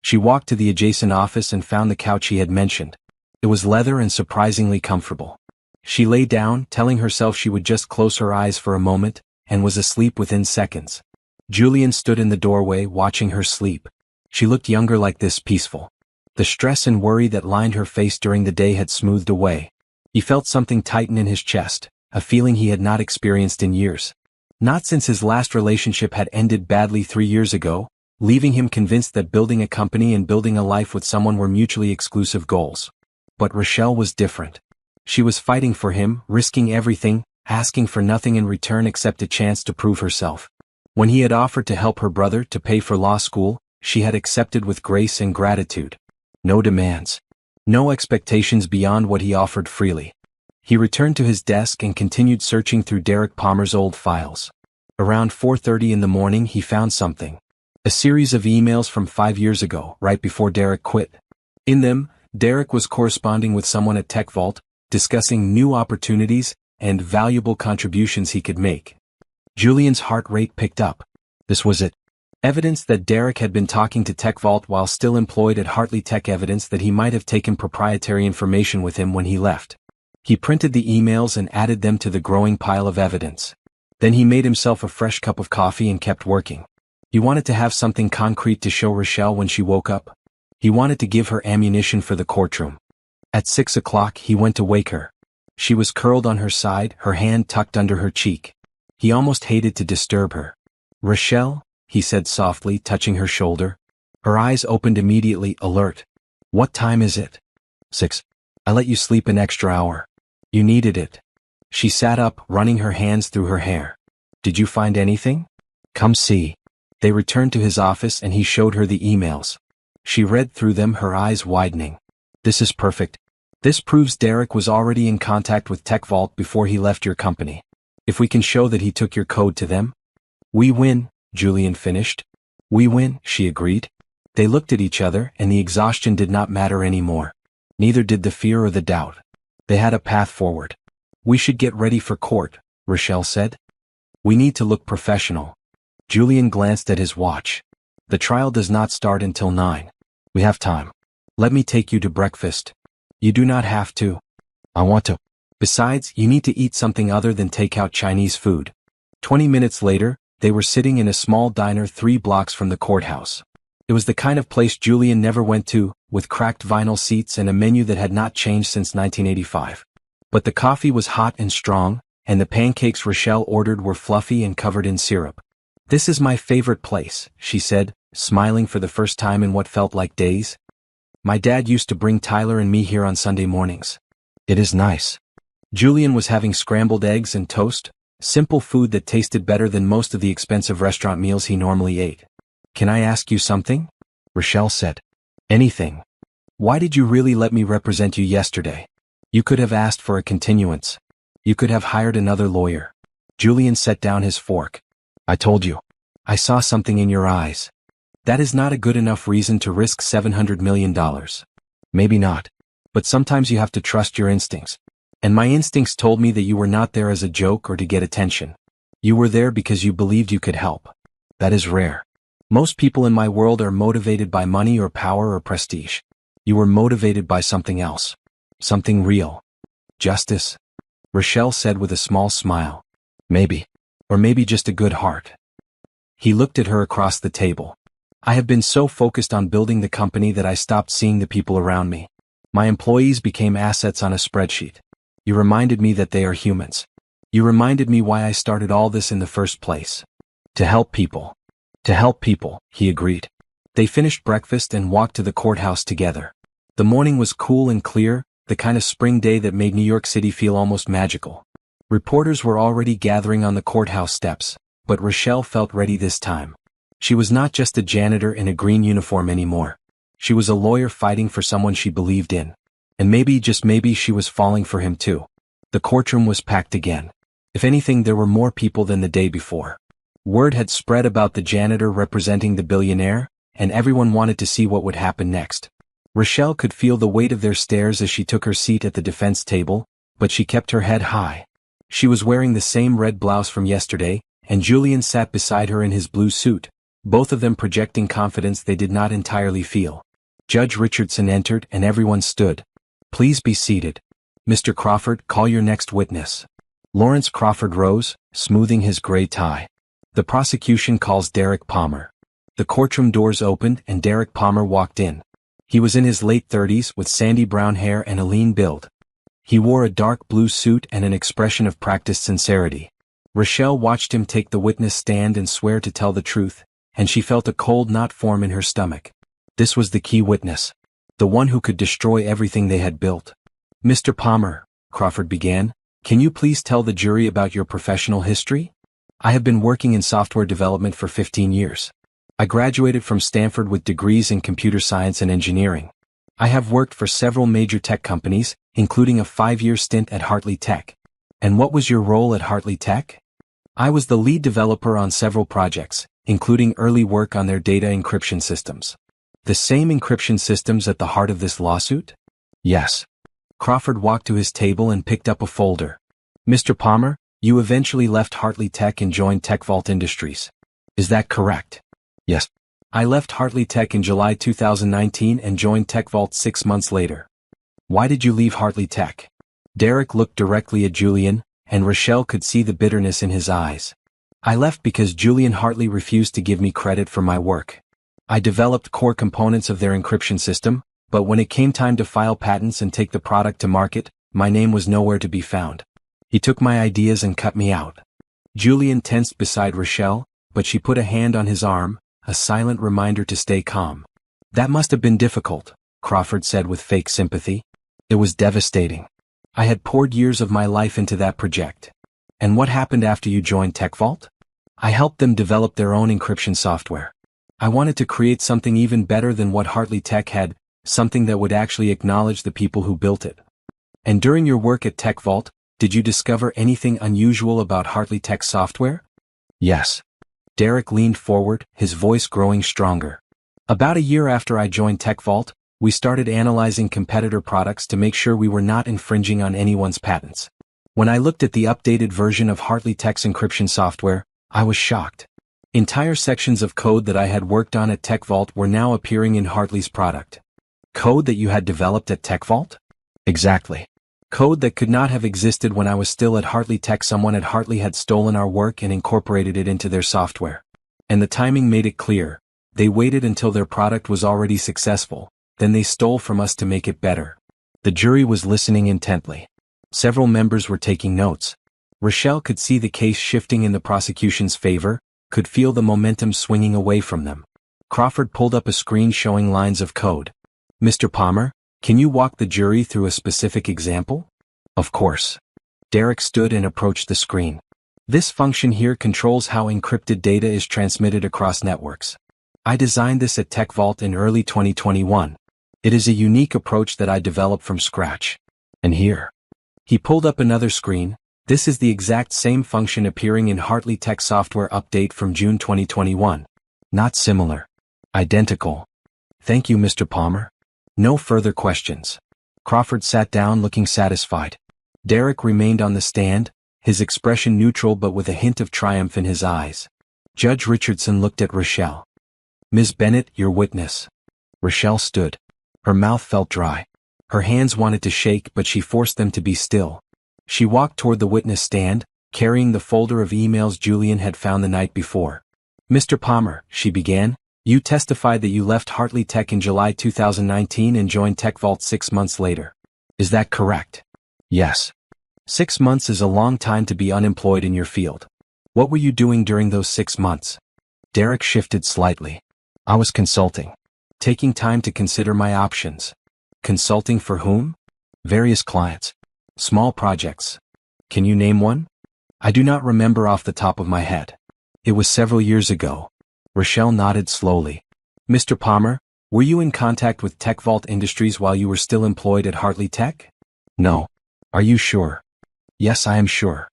S1: She walked to the adjacent office and found the couch he had mentioned. It was leather and surprisingly comfortable. She lay down, telling herself she would just close her eyes for a moment, and was asleep within seconds. Julian stood in the doorway, watching her sleep. She looked younger like this, peaceful. The stress and worry that lined her face during the day had smoothed away. He felt something tighten in his chest, a feeling he had not experienced in years. Not since his last relationship had ended badly 3 years ago, leaving him convinced that building a company and building a life with someone were mutually exclusive goals. But Rochelle was different. She was fighting for him, risking everything, asking for nothing in return except a chance to prove herself. When he had offered to help her brother to pay for law school, she had accepted with grace and gratitude. No demands. No expectations beyond what he offered freely. He returned to his desk and continued searching through Derek Palmer's old files. Around 4:30 in the morning he found something. A series of emails from 5 years ago, right before Derek quit. In them, Derek was corresponding with someone at TechVault, discussing new opportunities and valuable contributions he could make. Julian's heart rate picked up. This was it. Evidence that Derek had been talking to TechVault while still employed at Hartley Tech, evidence that he might have taken proprietary information with him when he left. He printed the emails and added them to the growing pile of evidence. Then he made himself a fresh cup of coffee and kept working. He wanted to have something concrete to show Rochelle when she woke up. He wanted to give her ammunition for the courtroom. At 6 o'clock he went to wake her. She was curled on her side, her hand tucked under her cheek. He almost hated to disturb her. Rochelle, he said softly, touching her shoulder. Her eyes opened immediately, alert. What time is it? 6. I let you sleep an extra hour. You needed it. She sat up, running her hands through her hair. Did you find anything? Come see. They returned to his office and he showed her the emails. She read through them, her eyes widening. This is perfect. This proves Derek was already in contact with TechVault before he left your company. If we can show that he took your code to them. We win, Julian finished. We win, she agreed. They looked at each other and the exhaustion did not matter anymore. Neither did the fear or the doubt. They had a path forward. We should get ready for court, Rochelle said. We need to look professional. Julian glanced at his watch. The trial does not start until 9. We have time. Let me take you to breakfast. You do not have to. I want to. Besides, you need to eat something other than take-out Chinese food. 20 minutes later, they were sitting in a small diner 3 blocks from the courthouse. It was the kind of place Julian never went to, with cracked vinyl seats and a menu that had not changed since 1985. But the coffee was hot and strong, and the pancakes Rochelle ordered were fluffy and covered in syrup. "This is my favorite place," she said, smiling for the first time in what felt like days. "My dad used to bring Tyler and me here on Sunday mornings. It is nice." Julian was having scrambled eggs and toast, simple food that tasted better than most of the expensive restaurant meals he normally ate. "Can I ask you something?" Rochelle said. "Anything. Why did you really let me represent you yesterday? You could have asked for a continuance. You could have hired another lawyer." Julian set down his fork. "I told you. I saw something in your eyes. That is not a good enough reason to risk $700 million. Maybe not. But sometimes you have to trust your instincts. And my instincts told me that you were not there as a joke or to get attention. You were there because you believed you could help. That is rare. Most people in my world are motivated by money or power or prestige. You were motivated by something else. Something real. Justice?" Rochelle said with a small smile. "Maybe. Or maybe just a good heart." He looked at her across the table. "I have been so focused on building the company that I stopped seeing the people around me. My employees became assets on a spreadsheet. You reminded me that they are humans. You reminded me why I started all this in the first place. To help people." "To help people," he agreed. They finished breakfast and walked to the courthouse together. The morning was cool and clear, the kind of spring day that made New York City feel almost magical. Reporters were already gathering on the courthouse steps, but Rochelle felt ready this time. She was not just a janitor in a green uniform anymore. She was a lawyer fighting for someone she believed in. And maybe, just maybe, she was falling for him too. The courtroom was packed again. If anything, there were more people than the day before. Word had spread about the janitor representing the billionaire, and everyone wanted to see what would happen next. Rochelle could feel the weight of their stares as she took her seat at the defense table, but she kept her head high. She was wearing the same red blouse from yesterday, and Julian sat beside her in his blue suit, both of them projecting confidence they did not entirely feel. Judge Richardson entered and everyone stood. "Please be seated. Mr. Crawford, call your next witness." Lawrence Crawford rose, smoothing his gray tie. "The prosecution calls Derek Palmer." The courtroom doors opened and Derek Palmer walked in. He was in his late 30s with sandy brown hair and a lean build. He wore a dark blue suit and an expression of practiced sincerity. Rochelle watched him take the witness stand and swear to tell the truth, and she felt a cold knot form in her stomach. This was the key witness. The one who could destroy everything they had built. "Mr. Palmer," Crawford began, "can you please tell the jury about your professional history?" "I have been working in software development for 15 years. I graduated from Stanford with degrees in computer science and engineering. I have worked for several major tech companies, including a 5-year stint at Hartley Tech." "And what was your role at Hartley Tech?" "I was the lead developer on several projects, including early work on their data encryption systems." "The same encryption systems at the heart of this lawsuit?" "Yes." Crawford walked to his table and picked up a folder. "Mr. Palmer, you eventually left Hartley Tech and joined TechVault Industries. Is that correct?" "Yes." "I left Hartley Tech in July 2019 and joined TechVault 6 months later." "Why did you leave Hartley Tech?" Derek looked directly at Julian, and Rochelle could see the bitterness in his eyes. "I left because Julian Hartley refused to give me credit for my work. I developed core components of their encryption system, but when it came time to file patents and take the product to market, my name was nowhere to be found. He took my ideas and cut me out." Julian tensed beside Rochelle, but she put a hand on his arm, a silent reminder to stay calm. "That must have been difficult," Crawford said with fake sympathy. "It was devastating. I had poured years of my life into that project." "And what happened after you joined TechVault?" "I helped them develop their own encryption software. I wanted to create something even better than what Hartley Tech had, something that would actually acknowledge the people who built it." "And during your work at TechVault, did you discover anything unusual about Hartley Tech software?" "Yes." Derek leaned forward, his voice growing stronger. "About a year after I joined TechVault, we started analyzing competitor products to make sure we were not infringing on anyone's patents. When I looked at the updated version of Hartley Tech's encryption software, I was shocked. Entire sections of code that I had worked on at TechVault were now appearing in Hartley's product." "Code that you had developed at TechVault?" "Exactly. Code that could not have existed when I was still at Hartley Tech. Someone at Hartley had stolen our work and incorporated it into their software. And the timing made it clear. They waited until their product was already successful, then they stole from us to make it better." The jury was listening intently. Several members were taking notes. Rochelle could see the case shifting in the prosecution's favor, could feel the momentum swinging away from them. Crawford pulled up a screen showing lines of code. Mr. Palmer, can you walk the jury through a specific example? Of course. Derek stood and approached the screen. This function here controls how encrypted data is transmitted across networks. I designed this at TechVault in early 2021. It is a unique approach that I developed from scratch. And here. He pulled up another screen. This is the exact same function appearing in Hartley Tech software update from June 2021. Not similar. Identical. Thank you, Mr. Palmer. No further questions. Crawford sat down looking satisfied. Derek remained on the stand, his expression neutral but with a hint of triumph in his eyes. Judge Richardson looked at Rochelle. Ms. Bennett, your witness. Rochelle stood. Her mouth felt dry. Her hands wanted to shake but she forced them to be still. She walked toward the witness stand, carrying the folder of emails Julian had found the night before. Mr. Palmer, she began, you testified that you left Hartley Tech in July 2019 and joined TechVault 6 months later. Is that correct? Yes. 6 months is a long time to be unemployed in your field. What were you doing during those 6 months? Derek shifted slightly. I was consulting. Taking time to consider my options. Consulting for whom? Various clients. Small projects. Can you name one? I do not remember off the top of my head. It was several years ago. Rochelle nodded slowly. Mr. Palmer, were you in contact with TechVault Industries while you were still employed at Hartley Tech? No. Are you sure? Yes, I am sure.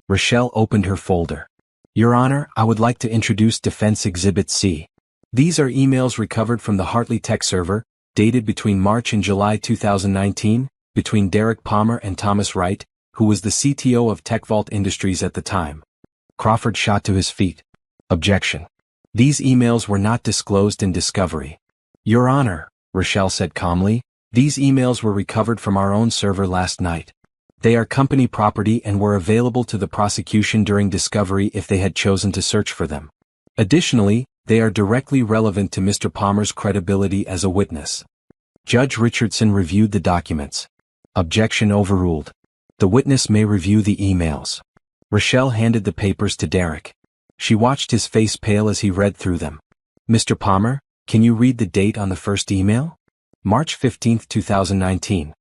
S1: Rochelle opened her folder. Your Honor, I would like to introduce Defense Exhibit C. These are emails recovered from the Hartley Tech server, dated between March and July 2019, between Derek Palmer and Thomas Wright, who was the CTO of TechVault Industries at the time. Crawford shot to his feet. Objection. These emails were not disclosed in discovery. Your Honor, Rochelle said calmly, these emails were recovered from our own server last night. They are company property and were available to the prosecution during discovery if they had chosen to search for them. Additionally, they are directly relevant to Mr. Palmer's credibility as a witness. Judge Richardson reviewed the documents. Objection overruled. The witness may review the emails. Rochelle handed the papers to Derek. She watched his face pale as he read through them. Mr. Palmer, can you read the date on the first email? March 15, 2019.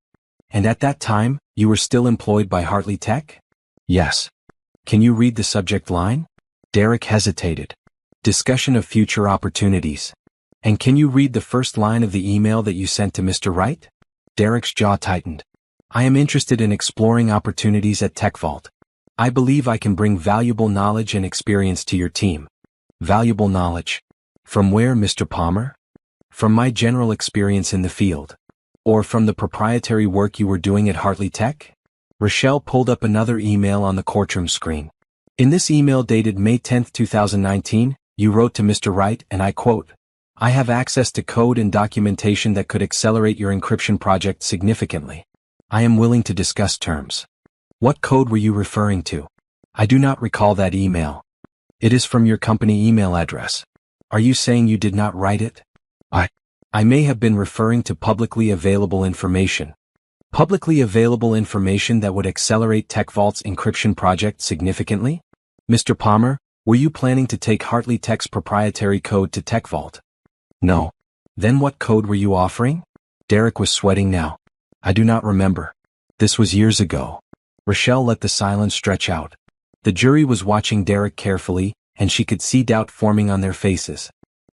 S1: And at that time, you were still employed by Hartley Tech? Yes. Can you read the subject line? Derek hesitated. Discussion of future opportunities. And can you read the first line of the email that you sent to Mr. Wright? Derek's jaw tightened. I am interested in exploring opportunities at TechVault. I believe I can bring valuable knowledge and experience to your team. Valuable knowledge. From where, Mr. Palmer? From my general experience in the field. Or from the proprietary work you were doing at Hartley Tech? Rochelle pulled up another email on the courtroom screen. In this email dated May 10, 2019, you wrote to Mr. Wright, and I quote, I have access to code and documentation that could accelerate your encryption project significantly. I am willing to discuss terms. What code were you referring to? I do not recall that email. It is from your company email address. Are you saying you did not write it? I may have been referring to publicly available information. Publicly available information that would accelerate TechVault's encryption project significantly? Mr. Palmer, were you planning to take Hartley Tech's proprietary code to TechVault? No. Then what code were you offering? Derek was sweating now. I do not remember. This was years ago. Rochelle let the silence stretch out. The jury was watching Derek carefully, and she could see doubt forming on their faces.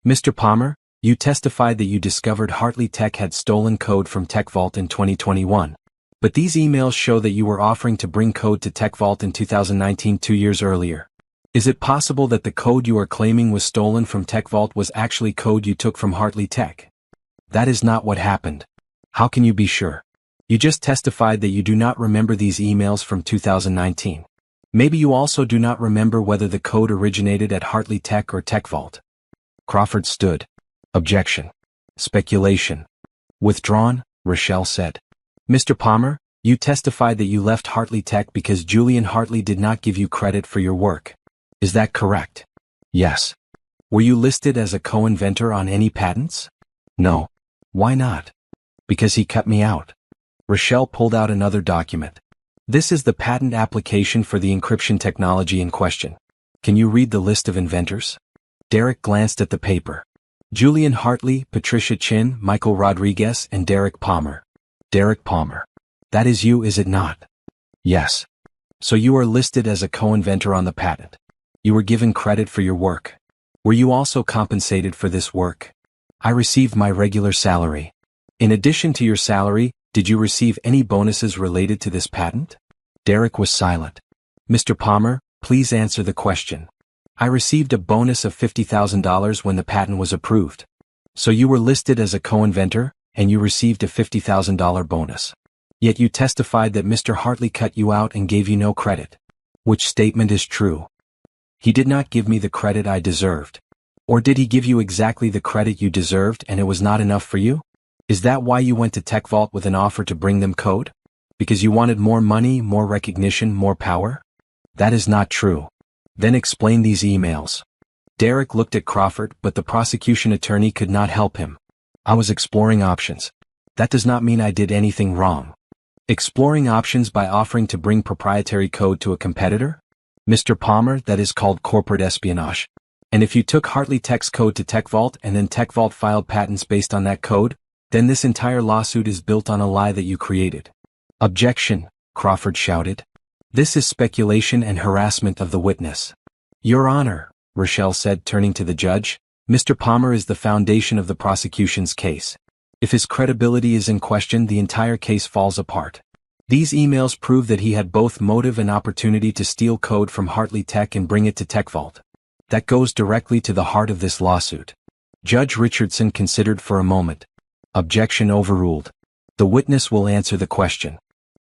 S1: Mr. Palmer, you testified that you discovered Hartley Tech had stolen code from TechVault in 2021. But these emails show that you were offering to bring code to TechVault in 2019, 2 years earlier. Is it possible that the code you are claiming was stolen from TechVault was actually code you took from Hartley Tech? That is not what happened. How can you be sure? You just testified that you do not remember these emails from 2019. Maybe you also do not remember whether the code originated at Hartley Tech or TechVault. Crawford stood. Objection. Speculation. Withdrawn, Rochelle said. Mr. Palmer, you testified that you left Hartley Tech because Julian Hartley did not give you credit for your work. Is that correct? Yes. Were you listed as a co-inventor on any patents? No. Why not? Because he cut me out. Rochelle pulled out another document. This is the patent application for the encryption technology in question. Can you read the list of inventors? Derek glanced at the paper. Julian Hartley, Patricia Chin, Michael Rodriguez, and Derek Palmer. Derek Palmer. That is you, is it not? Yes. So you are listed as a co-inventor on the patent. You were given credit for your work. Were you also compensated for this work? I received my regular salary. In addition to your salary, did you receive any bonuses related to this patent? Derek was silent. Mr. Palmer, please answer the question. I received a bonus of $50,000 when the patent was approved. So you were listed as a co-inventor, and you received a $50,000 bonus. Yet you testified that Mr. Hartley cut you out and gave you no credit. Which statement is true? He did not give me the credit I deserved. Or did he give you exactly the credit you deserved and it was not enough for you? Is that why you went to TechVault with an offer to bring them code? Because you wanted more money, more recognition, more power? That is not true. Then explain these emails. Derek looked at Crawford, but the prosecution attorney could not help him. I was exploring options. That does not mean I did anything wrong. Exploring options by offering to bring proprietary code to a competitor? Mr. Palmer, that is called corporate espionage. And if you took Hartley Tech's code to TechVault and then TechVault filed patents based on that code, then this entire lawsuit is built on a lie that you created. Objection, Crawford shouted. This is speculation and harassment of the witness. Your Honor, Rochelle said, turning to the judge, Mr. Palmer is the foundation of the prosecution's case. If his credibility is in question, the entire case falls apart. These emails prove that he had both motive and opportunity to steal code from Hartley Tech and bring it to TechVault. That goes directly to the heart of this lawsuit. Judge Richardson considered for a moment. Objection overruled. The witness will answer the question.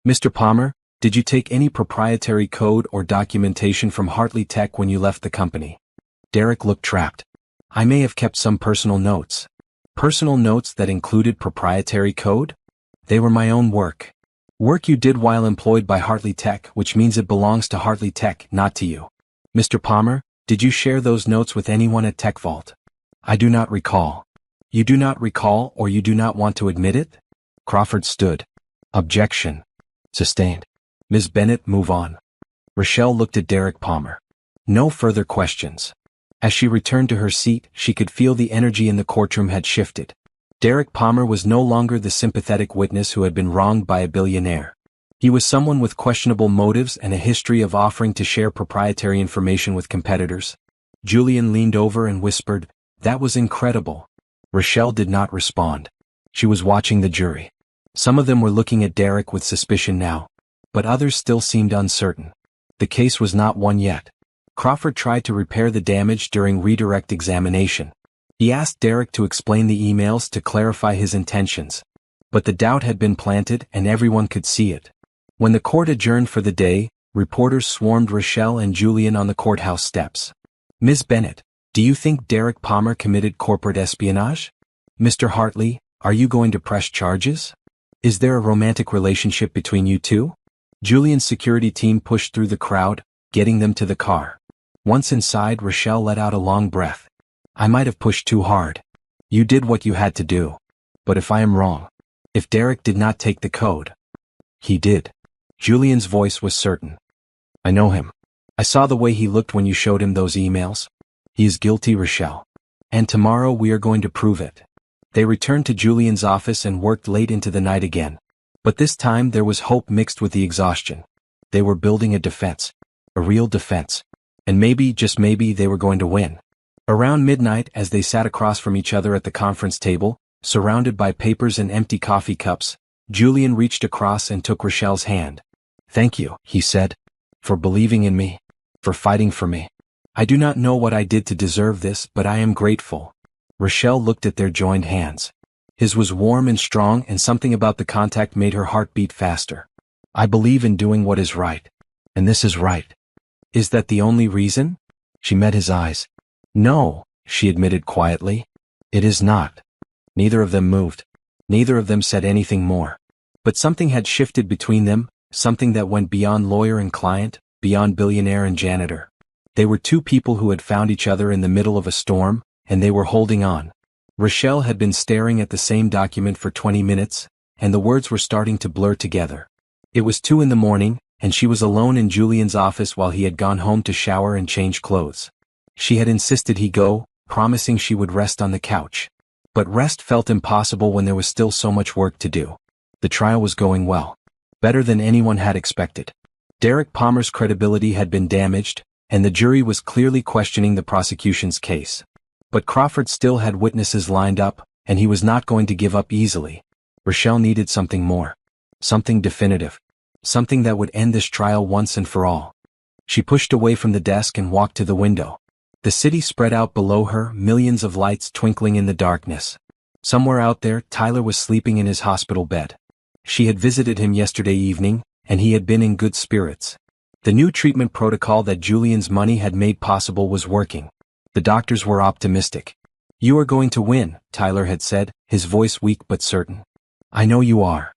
S1: Mr. Palmer, did you take any proprietary code or documentation from Hartley Tech when you left the company? Derek looked trapped. I may have kept some personal notes. Personal notes that included proprietary code? They were my own work. Work you did while employed by Hartley Tech, which means it belongs to Hartley Tech, not to you. Mr. Palmer, did you share those notes with anyone at TechVault? I do not recall. You do not recall or you do not want to admit it? Crawford stood. Objection. Sustained. Ms. Bennett, move on. Rochelle looked at Derek Palmer. No further questions. As she returned to her seat, she could feel the energy in the courtroom had shifted. Derek Palmer was no longer the sympathetic witness who had been wronged by a billionaire. He was someone with questionable motives and a history of offering to share proprietary information with competitors. Julian leaned over and whispered, "That was incredible." Rochelle did not respond. She was watching the jury. Some of them were looking at Derek with suspicion now, but others still seemed uncertain. The case was not won yet. Crawford tried to repair the damage during redirect examination. He asked Derek to explain the emails to clarify his intentions. But the doubt had been planted and everyone could see it. When the court adjourned for the day, reporters swarmed Rochelle and Julian on the courthouse steps. Ms. Bennett, do you think Derek Palmer committed corporate espionage? Mr. Hartley, are you going to press charges? Is there a romantic relationship between you two? Julian's security team pushed through the crowd, getting them to the car. Once inside, Rochelle let out a long breath. I might have pushed too hard. You did what you had to do. But if I am wrong, if Derek did not take the code, he did. Julian's voice was certain. I know him. I saw the way he looked when you showed him those emails. He is guilty, Rochelle. And tomorrow we are going to prove it. They returned to Julian's office and worked late into the night again. But this time there was hope mixed with the exhaustion. They were building a defense. A real defense. And maybe, just maybe, they were going to win. Around midnight, as they sat across from each other at the conference table, surrounded by papers and empty coffee cups, Julian reached across and took Rochelle's hand. Thank you, he said, for believing in me, for fighting for me. I do not know what I did to deserve this, but I am grateful. Rochelle looked at their joined hands. His was warm and strong, and something about the contact made her heart beat faster. I believe in doing what is right. And this is right. Is that the only reason? She met his eyes. No, she admitted quietly. It is not. Neither of them moved. Neither of them said anything more. But something had shifted between them, something that went beyond lawyer and client, beyond billionaire and janitor. They were two people who had found each other in the middle of a storm, and they were holding on. Rochelle had been staring at the same document for 20 minutes, and the words were starting to blur together. It was 2 in the morning, and she was alone in Julian's office while he had gone home to shower and change clothes. She had insisted he go, promising she would rest on the couch. But rest felt impossible when there was still so much work to do. The trial was going well. Better than anyone had expected. Derek Palmer's credibility had been damaged, and the jury was clearly questioning the prosecution's case. But Crawford still had witnesses lined up, and he was not going to give up easily. Rochelle needed something more. Something definitive. Something that would end this trial once and for all. She pushed away from the desk and walked to the window. The city spread out below her, millions of lights twinkling in the darkness. Somewhere out there, Tyler was sleeping in his hospital bed. She had visited him yesterday evening, and he had been in good spirits. The new treatment protocol that Julian's money had made possible was working. The doctors were optimistic. "You are going to win," Tyler had said, his voice weak but certain. "I know you are."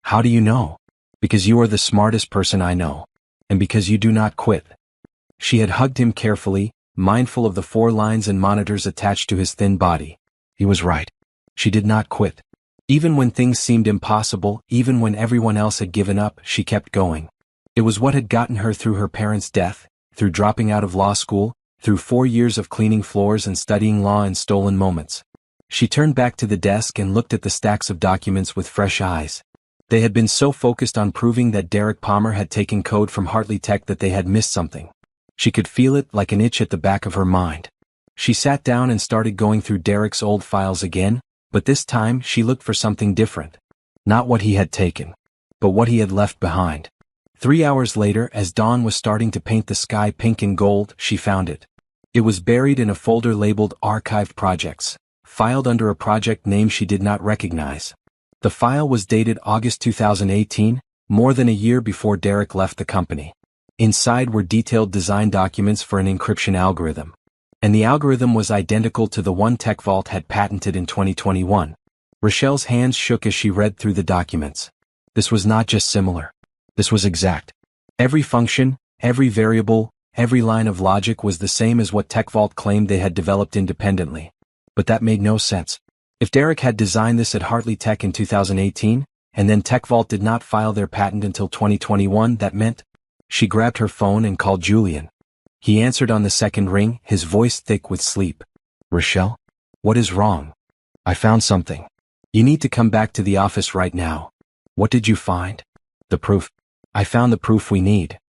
S1: "How do you know?" "Because you are the smartest person I know. And because you do not quit." She had hugged him carefully, mindful of the 4 lines and monitors attached to his thin body. He was right. She did not quit. Even when things seemed impossible, even when everyone else had given up, she kept going. It was what had gotten her through her parents' death, through dropping out of law school, through 4 years of cleaning floors and studying law in stolen moments. She turned back to the desk and looked at the stacks of documents with fresh eyes. They had been so focused on proving that Derek Palmer had taken code from Hartley Tech that they had missed something. She could feel it like an itch at the back of her mind. She sat down and started going through Derek's old files again, but this time she looked for something different. Not what he had taken, but what he had left behind. 3 hours later, as dawn was starting to paint the sky pink and gold, she found it. It was buried in a folder labeled Archived Projects, filed under a project name she did not recognize. The file was dated August 2018, more than a year before Derek left the company. Inside were detailed design documents for an encryption algorithm. And the algorithm was identical to the one TechVault had patented in 2021. Rochelle's hands shook as she read through the documents. This was not just similar. This was exact. Every function, every variable, every line of logic was the same as what TechVault claimed they had developed independently. But that made no sense. If Derek had designed this at Hartley Tech in 2018, and then TechVault did not file their patent until 2021, that meant... She grabbed her phone and called Julian. He answered on the second ring, his voice thick with sleep. "Rochelle? What is wrong?" "I found something. You need to come back to the office right now." "What did you find?" "The proof. I found the proof we need."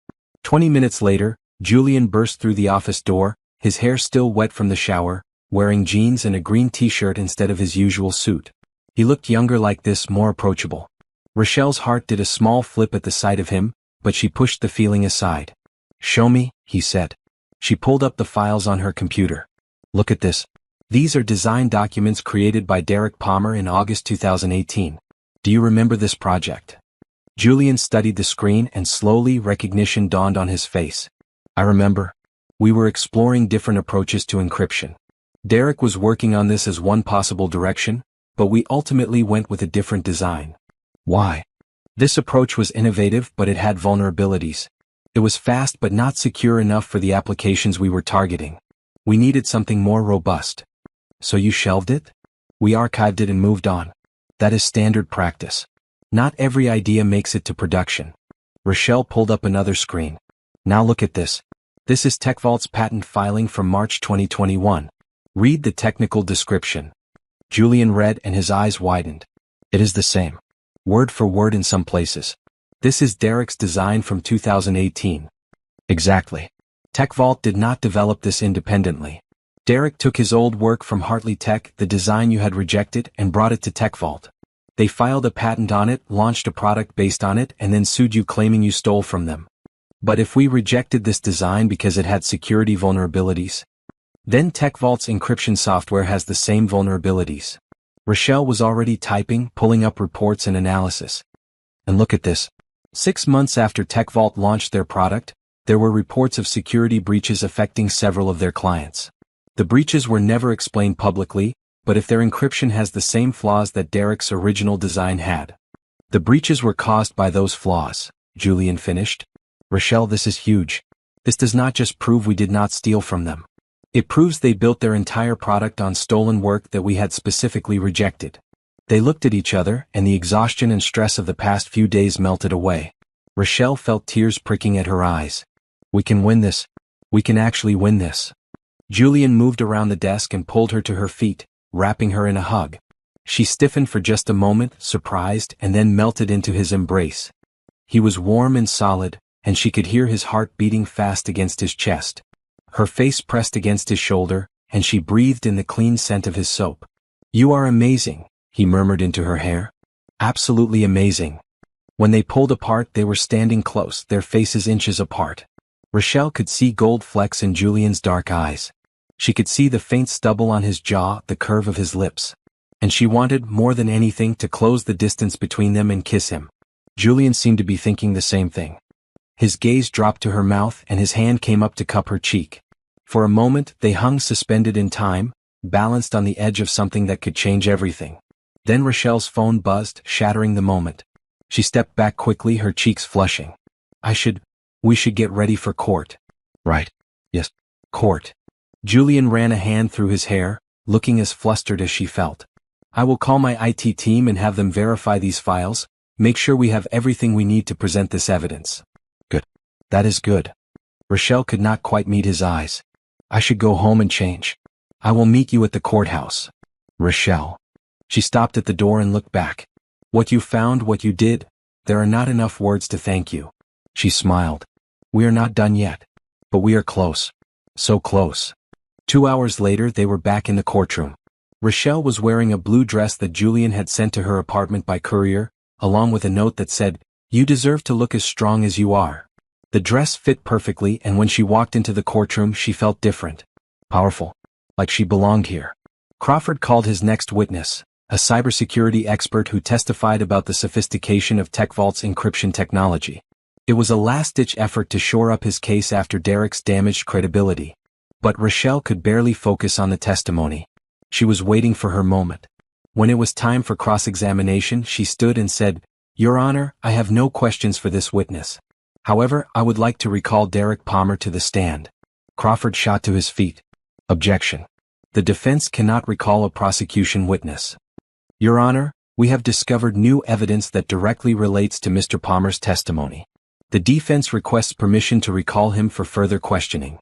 S1: 20 minutes later, Julian burst through the office door, his hair still wet from the shower, wearing jeans and a green t-shirt instead of his usual suit. He looked younger like this, more approachable. Rochelle's heart did a small flip at the sight of him, but she pushed the feeling aside. "Show me," he said. She pulled up the files on her computer. "Look at this. These are design documents created by Derek Palmer in August 2018. Do you remember this project?" Julian studied the screen and slowly recognition dawned on his face. "I remember. We were exploring different approaches to encryption. Derek was working on this as one possible direction, but we ultimately went with a different design." "Why?" "This approach was innovative, but it had vulnerabilities. It was fast but not secure enough for the applications we were targeting. We needed something more robust." "So you shelved it?" "We archived it and moved on. That is standard practice. Not every idea makes it to production." Rochelle pulled up another screen. "Now look at this. This is TechVault's patent filing from March 2021. Read the technical description." Julian read and his eyes widened. "It is the same. Word for word in some places. This is Derek's design from 2018. "Exactly. TechVault did not develop this independently. Derek took his old work from Hartley Tech, the design you had rejected, and brought it to TechVault. They filed a patent on it, launched a product based on it, and then sued you claiming you stole from them. But if we rejected this design because it had security vulnerabilities, then TechVault's encryption software has the same vulnerabilities." Rochelle was already typing, pulling up reports and analysis. "And look at this. 6 months after TechVault launched their product, there were reports of security breaches affecting several of their clients. The breaches were never explained publicly, but if their encryption has the same flaws that Derek's original design had, the breaches were caused by those flaws," Julian finished. "Rochelle, this is huge. This does not just prove we did not steal from them. It proves they built their entire product on stolen work that we had specifically rejected." They looked at each other, and the exhaustion and stress of the past few days melted away. Rochelle felt tears pricking at her eyes. We can win this. We can actually win this. Julian moved around the desk and pulled her to her feet, wrapping her in a hug. She stiffened for just a moment, surprised, and then melted into his embrace. He was warm and solid, and she could hear his heart beating fast against his chest. Her face pressed against his shoulder, and she breathed in the clean scent of his soap. You are amazing, he murmured into her hair. Absolutely amazing. When they pulled apart, they were standing close, their faces inches apart. Rochelle could see gold flecks in Julian's dark eyes. She could see the faint stubble on his jaw, the curve of his lips. And she wanted, more than anything, to close the distance between them and kiss him. Julian seemed to be thinking the same thing. His gaze dropped to her mouth and his hand came up to cup her cheek. For a moment, they hung suspended in time, balanced on the edge of something that could change everything. Then Rochelle's phone buzzed, shattering the moment. She stepped back quickly, her cheeks flushing. We should get ready for court. Right. Yes. Court. Julian ran a hand through his hair, looking as flustered as she felt. I will call my IT team and have them verify these files, make sure we have everything we need to present this evidence. Good. That is good. Rochelle could not quite meet his eyes. I should go home and change. I will meet you at the courthouse. Rochelle. She stopped at the door and looked back. What you found, what you did, there are not enough words to thank you. She smiled. We are not done yet. But we are close. So close. 2 hours later, they were back in the courtroom. Rochelle was wearing a blue dress that Julian had sent to her apartment by courier, along with a note that said, You deserve to look as strong as you are. The dress fit perfectly, and when she walked into the courtroom, she felt different. Powerful. Like she belonged here. Crawford called his next witness, a cybersecurity expert who testified about the sophistication of TechVault's encryption technology. It was a last-ditch effort to shore up his case after Derek's damaged credibility. But Rochelle could barely focus on the testimony. She was waiting for her moment. When it was time for cross-examination, she stood and said, Your Honor, I have no questions for this witness. However, I would like to recall Derek Palmer to the stand. Crawford shot to his feet. Objection. The defense cannot recall a prosecution witness. Your Honor, we have discovered new evidence that directly relates to Mr. Palmer's testimony. The defense requests permission to recall him for further questioning.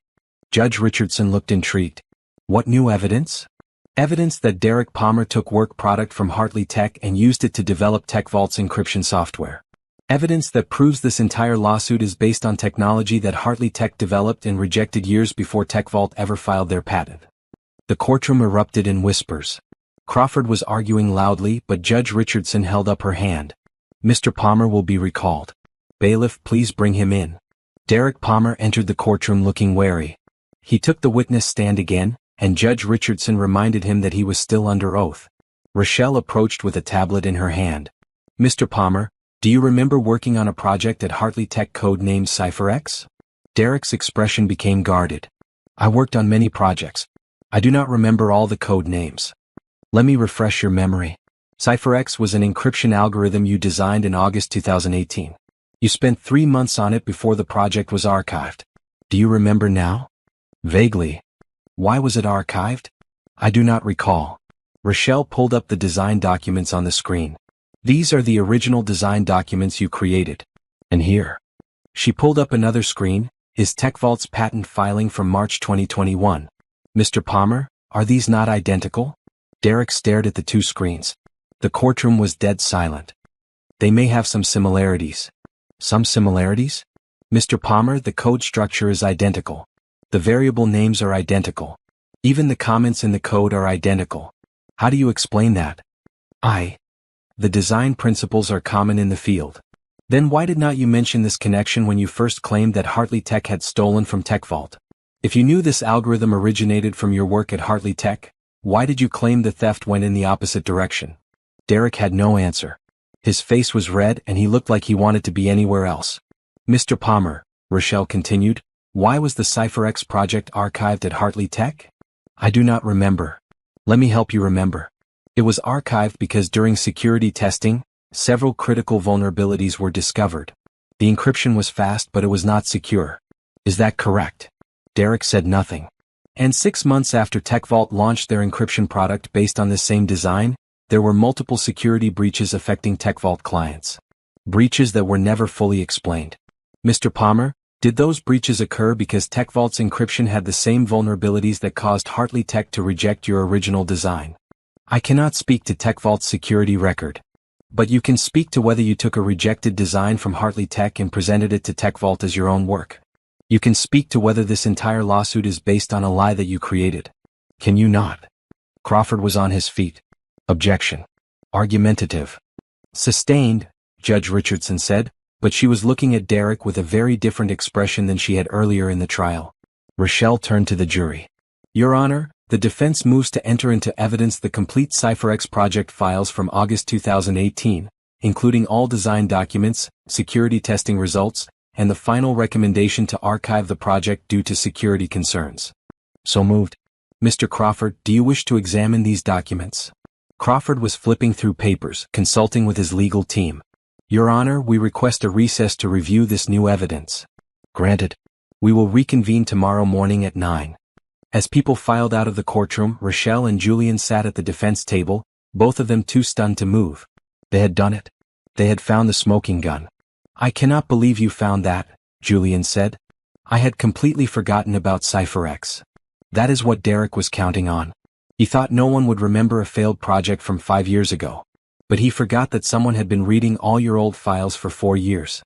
S1: Judge Richardson looked intrigued. What new evidence? Evidence that Derek Palmer took work product from Hartley Tech and used it to develop TechVault's encryption software. Evidence that proves this entire lawsuit is based on technology that Hartley Tech developed and rejected years before TechVault ever filed their patent. The courtroom erupted in whispers. Crawford was arguing loudly, but Judge Richardson held up her hand. Mr. Palmer will be recalled. Bailiff, please bring him in. Derek Palmer entered the courtroom looking wary. He took the witness stand again, and Judge Richardson reminded him that he was still under oath. Rochelle approached with a tablet in her hand. Mr. Palmer, do you remember working on a project at Hartley Tech codenamed CypherX? Derek's expression became guarded. I worked on many projects. I do not remember all the code names. Let me refresh your memory. CypherX was an encryption algorithm you designed in August 2018. You spent 3 months on it before the project was archived. Do you remember now? Vaguely. Why was it archived? I do not recall. Rochelle pulled up the design documents on the screen. These are the original design documents you created. And here. She pulled up another screen, is TechVault's patent filing from March 2021. Mr. Palmer, are these not identical? Derek stared at the two screens. The courtroom was dead silent. They may have some similarities. Some similarities? Mr. Palmer, the code structure is identical. The variable names are identical. Even the comments in the code are identical. How do you explain that? The design principles are common in the field. Then why did not you mention this connection when you first claimed that Hartley Tech had stolen from TechVault? If you knew this algorithm originated from your work at Hartley Tech, why did you claim the theft went in the opposite direction? Derek had no answer. His face was red and he looked like he wanted to be anywhere else. Mr. Palmer, Rochelle continued, why was the CypherX project archived at Hartley Tech? I do not remember. Let me help you remember. It was archived because during security testing, several critical vulnerabilities were discovered. The encryption was fast but it was not secure. Is that correct? Derek said nothing. And 6 months after TechVault launched their encryption product based on this same design, there were multiple security breaches affecting TechVault clients. breaches that were never fully explained. Mr. Palmer, did those breaches occur because TechVault's encryption had the same vulnerabilities that caused Hartley Tech to reject your original design? I cannot speak to TechVault's security record. But you can speak to whether you took a rejected design from Hartley Tech and presented it to TechVault as your own work. You can speak to whether this entire lawsuit is based on a lie that you created. Can you not? Crawford was on his feet. Objection. Argumentative. Sustained, Judge Richardson said, but she was looking at Derek with a very different expression than she had earlier in the trial. Rochelle turned to the jury. Your Honor, the defense moves to enter into evidence the complete CipherX project files from August 2018, including all design documents, security testing results, and the final recommendation to archive the project due to security concerns. So moved. Mr. Crawford, do you wish to examine these documents? Crawford was flipping through papers, consulting with his legal team. Your Honor, we request a recess to review this new evidence. Granted. We will reconvene tomorrow morning at 9. As people filed out of the courtroom, Rochelle and Julian sat at the defense table, both of them too stunned to move. They had done it. They had found the smoking gun. I cannot believe you found that, Julian said. I had completely forgotten about CipherX. That is what Derek was counting on. He thought no one would remember a failed project from 5 years ago. But he forgot that someone had been reading all your old files for 4 years.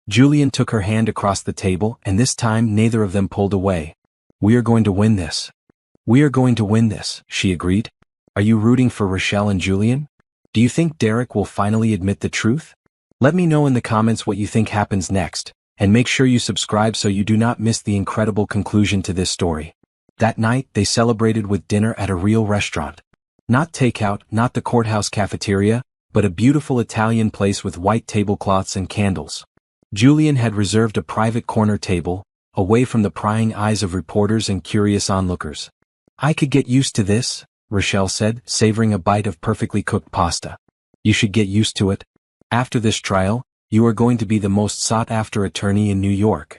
S1: Julian took her hand across the table, and this time neither of them pulled away. We are going to win this. We are going to win this, she agreed. Are you rooting for Rochelle and Julian? Do you think Derek will finally admit the truth? Let me know in the comments what you think happens next, and make sure you subscribe so you do not miss the incredible conclusion to this story. That night, they celebrated with dinner at a real restaurant. Not takeout, not the courthouse cafeteria, but a beautiful Italian place with white tablecloths and candles. Julian had reserved a private corner table, away from the prying eyes of reporters and curious onlookers. I could get used to this, Rochelle said, savoring a bite of perfectly cooked pasta. You should get used to it. After this trial, you are going to be the most sought-after attorney in New York.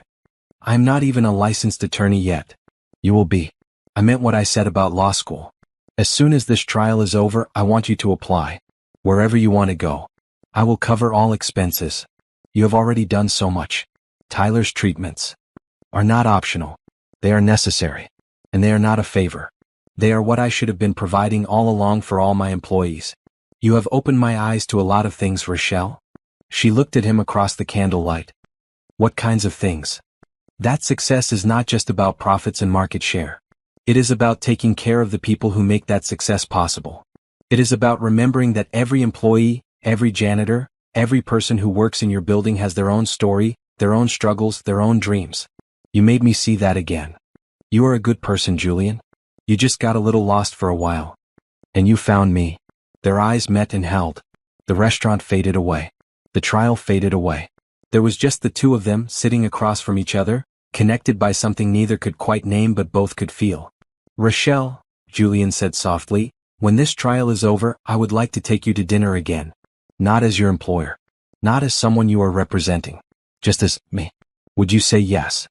S1: I'm not even a licensed attorney yet. You will be. I meant what I said about law school. As soon as this trial is over, I want you to apply. Wherever you want to go. I will cover all expenses. You have already done so much. Tyler's treatments are not optional. They are necessary. And they are not a favor. They are what I should have been providing all along for all my employees. You have opened my eyes to a lot of things, Rochelle. She looked at him across the candlelight. What kinds of things? That success is not just about profits and market share. It is about taking care of the people who make that success possible. It is about remembering that every employee, every janitor, every person who works in your building has their own story, their own struggles, their own dreams. You made me see that again. You are a good person, Julian. You just got a little lost for a while. And you found me. Their eyes met and held. The restaurant faded away. The trial faded away. There was just the two of them sitting across from each other, connected by something neither could quite name but both could feel. Rochelle, Julian said softly, when this trial is over, I would like to take you to dinner again. Not as your employer. Not as someone you are representing. Just as me. Would you say yes?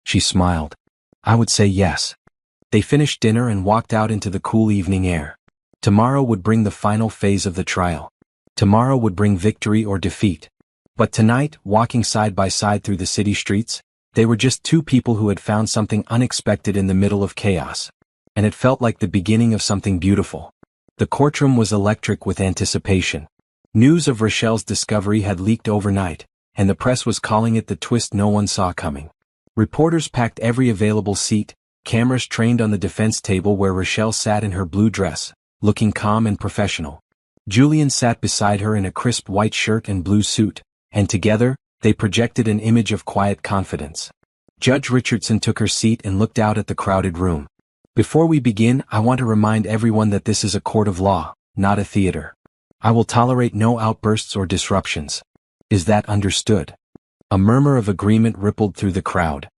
S1: She smiled. I would say yes. They finished dinner and walked out into the cool evening air. Tomorrow would bring the final phase of the trial. Tomorrow would bring victory or defeat. But tonight, walking side by side through the city streets, they were just two people who had found something unexpected in the middle of chaos. And it felt like the beginning of something beautiful. The courtroom was electric with anticipation. News of Rochelle's discovery had leaked overnight, and the press was calling it the twist no one saw coming. Reporters packed every available seat, cameras trained on the defense table where Rochelle sat in her blue dress, looking calm and professional. Julian sat beside her in a crisp white shirt and blue suit, and together, they projected an image of quiet confidence. Judge Richardson took her seat and looked out at the crowded room. Before we begin, I want to remind everyone that this is a court of law, not a theater. I will tolerate no outbursts or disruptions. Is that understood? A murmur of agreement rippled through the crowd.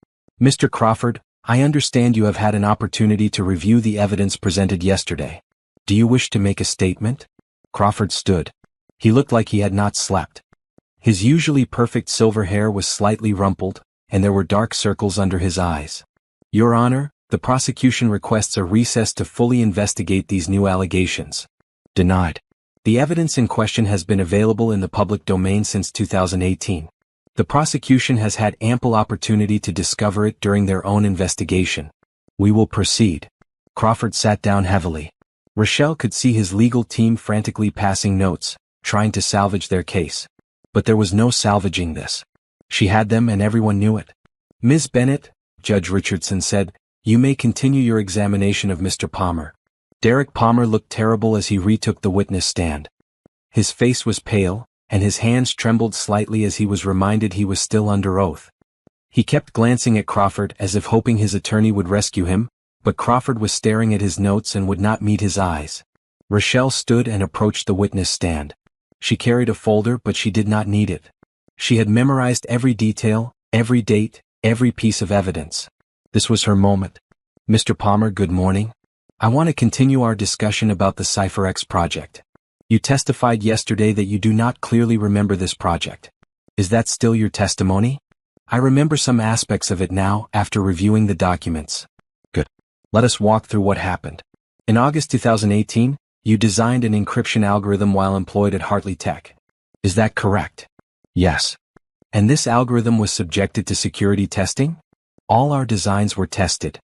S1: Mr. Crawford, I understand you have had an opportunity to review the evidence presented yesterday. Do you wish to make a statement? Crawford stood. He looked like he had not slept. His usually perfect silver hair was slightly rumpled, and there were dark circles under his eyes. Your Honor, the prosecution requests a recess to fully investigate these new allegations. Denied. The evidence in question has been available in the public domain since 2018. The prosecution has had ample opportunity to discover it during their own investigation. We will proceed. Crawford sat down heavily. Rochelle could see his legal team frantically passing notes, trying to salvage their case. But there was no salvaging this. She had them and everyone knew it. Ms. Bennett, Judge Richardson said, you may continue your examination of Mr. Palmer. Derek Palmer looked terrible as he retook the witness stand. His face was pale, and his hands trembled slightly as he was reminded he was still under oath. He kept glancing at Crawford as if hoping his attorney would rescue him, but Crawford was staring at his notes and would not meet his eyes. Rochelle stood and approached the witness stand. She carried a folder, but she did not need it. She had memorized every detail, every date, every piece of evidence. This was her moment. Mr. Palmer, good morning. I want to continue our discussion about the CypherX project. You testified yesterday that you do not clearly remember this project. Is that still your testimony? I remember some aspects of it now after reviewing the documents. Good. Let us walk through what happened. In August 2018, you designed an encryption algorithm while employed at Hartley Tech. Is that correct? Yes. And this algorithm was subjected to security testing? All our designs were tested.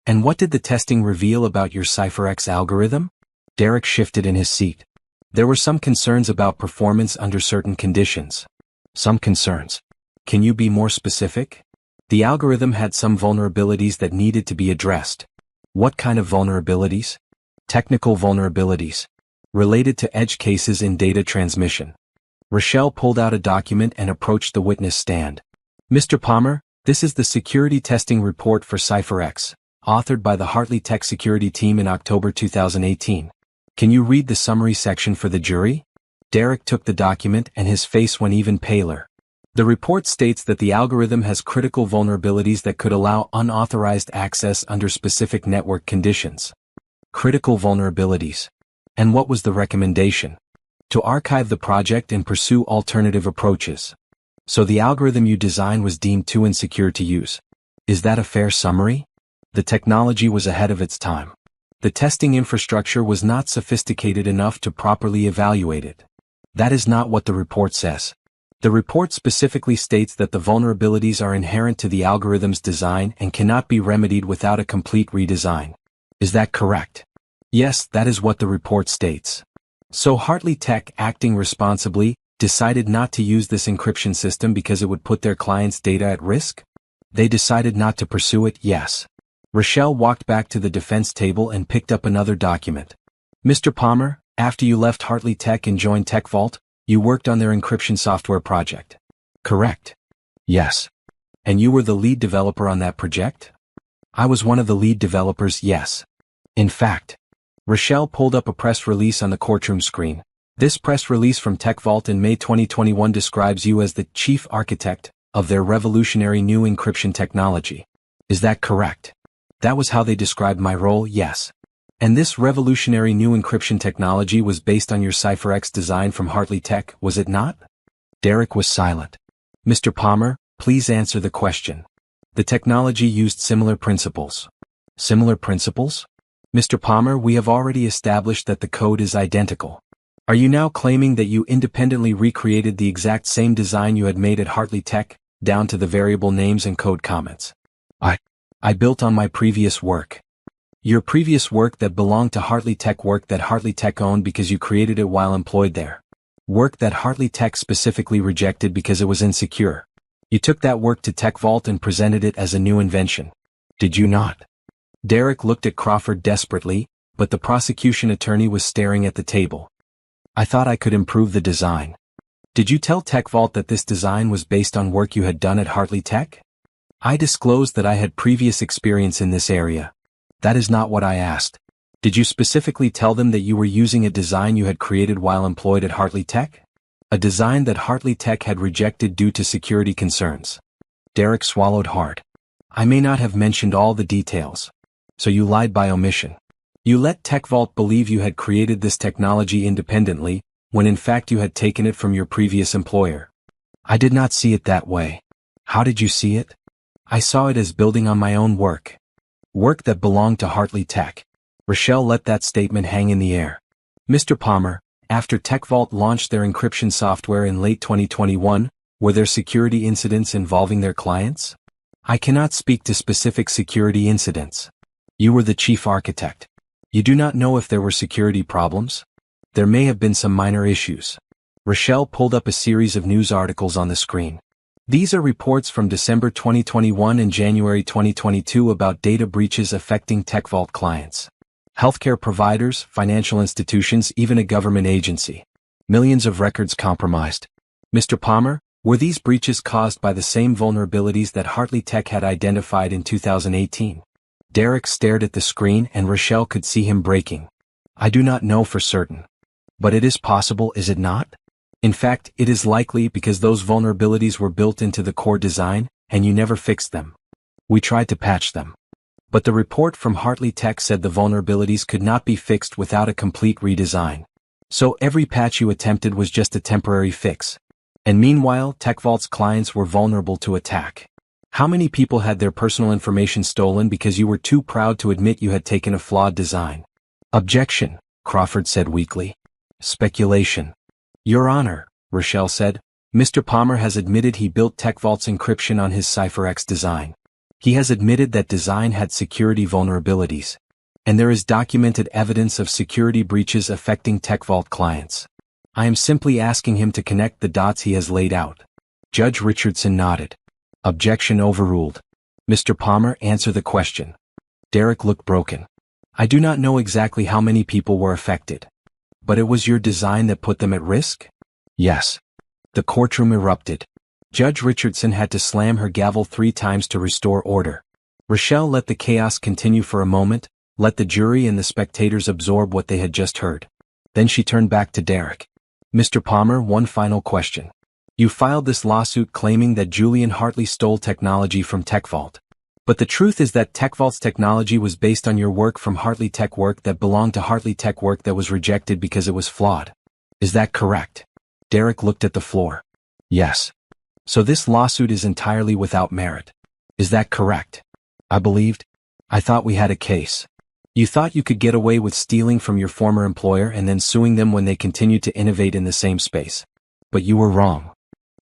S1: And what did the testing reveal about your CypherX algorithm? Derek shifted in his seat. There were some concerns about performance under certain conditions. Some concerns. Can you be more specific? The algorithm had some vulnerabilities that needed to be addressed. What kind of vulnerabilities? Technical vulnerabilities. Related to edge cases in data transmission. Rochelle pulled out a document and approached the witness stand. Mr. Palmer, this is the security testing report for CypherX, authored by the Hartley Tech security team in October 2018. Can you read the summary section for the jury? Derek took the document and his face went even paler. The report states that the algorithm has critical vulnerabilities that could allow unauthorized access under specific network conditions. Critical vulnerabilities. And what was the recommendation? To archive the project and pursue alternative approaches. So the algorithm you designed was deemed too insecure to use. Is that a fair summary? The technology was ahead of its time. The testing infrastructure was not sophisticated enough to properly evaluate it. That is not what the report says. The report specifically states that the vulnerabilities are inherent to the algorithm's design and cannot be remedied without a complete redesign. Is that correct? Yes, that is what the report states. So Hartley Tech, acting responsibly, decided not to use this encryption system because it would put their clients' data at risk? They decided not to pursue it, yes. Rochelle walked back to the defense table and picked up another document. Mr. Palmer, after you left Hartley Tech and joined TechVault, you worked on their encryption software project. Correct? Yes. And you were the lead developer on that project? I was one of the lead developers, yes. In fact, Rochelle pulled up a press release on the courtroom screen. This press release from TechVault in May 2021 describes you as the chief architect of their revolutionary new encryption technology. Is that correct? That was how they described my role, yes. And this revolutionary new encryption technology was based on your CypherX design from Hartley Tech, was it not? Derek was silent. Mr. Palmer, please answer the question. The technology used similar principles. Similar principles? Mr. Palmer, we have already established that the code is identical. Are you now claiming that you independently recreated the exact same design you had made at Hartley Tech, down to the variable names and code comments? I built on my previous work. Your previous work that belonged to Hartley Tech, work that Hartley Tech owned because you created it while employed there. Work that Hartley Tech specifically rejected because it was insecure. You took that work to TechVault and presented it as a new invention. Did you not? Derek looked at Crawford desperately, but the prosecution attorney was staring at the table. I thought I could improve the design. Did you tell TechVault that this design was based on work you had done at Hartley Tech? I disclosed that I had previous experience in this area. That is not what I asked. Did you specifically tell them that you were using a design you had created while employed at Hartley Tech? A design that Hartley Tech had rejected due to security concerns. Derek swallowed hard. I may not have mentioned all the details. So you lied by omission. You let TechVault believe you had created this technology independently, when in fact you had taken it from your previous employer. I did not see it that way. How did you see it? I saw it as building on my own work. Work that belonged to Hartley Tech. Rochelle let that statement hang in the air. Mr. Palmer, After TechVault launched their encryption software in late 2021, were there security incidents involving their clients? I cannot speak to specific security incidents. You were the chief architect. You do not know if there were security problems? There may have been some minor issues. Rochelle pulled up a series of news articles on the screen. These are reports from December 2021 and January 2022 about data breaches affecting TechVault clients. Healthcare providers, financial institutions, even a government agency. Millions of records compromised. Mr. Palmer, were these breaches caused by the same vulnerabilities that Hartley Tech had identified in 2018? Derek stared at the screen and Rochelle could see him breaking. I do not know for certain. But it is possible, is it not? In fact, it is likely because those vulnerabilities were built into the core design, and you never fixed them. We tried to patch them. But the report from Hartley Tech said the vulnerabilities could not be fixed without a complete redesign. So every patch you attempted was just a temporary fix. And meanwhile, TechVault's clients were vulnerable to attack. How many people had their personal information stolen because you were too proud to admit you had taken a flawed design? Objection, Crawford said weakly. Speculation. Your Honor, Rochelle said, Mr. Palmer has admitted he built TechVault's encryption on his CipherX design. He has admitted that design had security vulnerabilities. And there is documented evidence of security breaches affecting TechVault clients. I am simply asking him to connect the dots he has laid out. Judge Richardson nodded. Objection overruled. Mr. Palmer, answer the question. Derek looked broken. I do not know exactly how many people were affected. But it was your design that put them at risk? Yes. The courtroom erupted. Judge Richardson had to slam her gavel 3 times to restore order. Rochelle let the chaos continue for a moment, let the jury and the spectators absorb what they had just heard. Then she turned back to Derek. Mr. Palmer, one final question. You filed this lawsuit claiming that Julian Hartley stole technology from TechVault. But the truth is that TechVault's technology was based on your work from Hartley Tech work that belonged to Hartley Tech work that was rejected because it was flawed. Is that correct? Derek looked at the floor. Yes. So this lawsuit is entirely without merit. Is that correct? I believed. I thought we had a case. You thought you could get away with stealing from your former employer and then suing them when they continued to innovate in the same space. But you were wrong.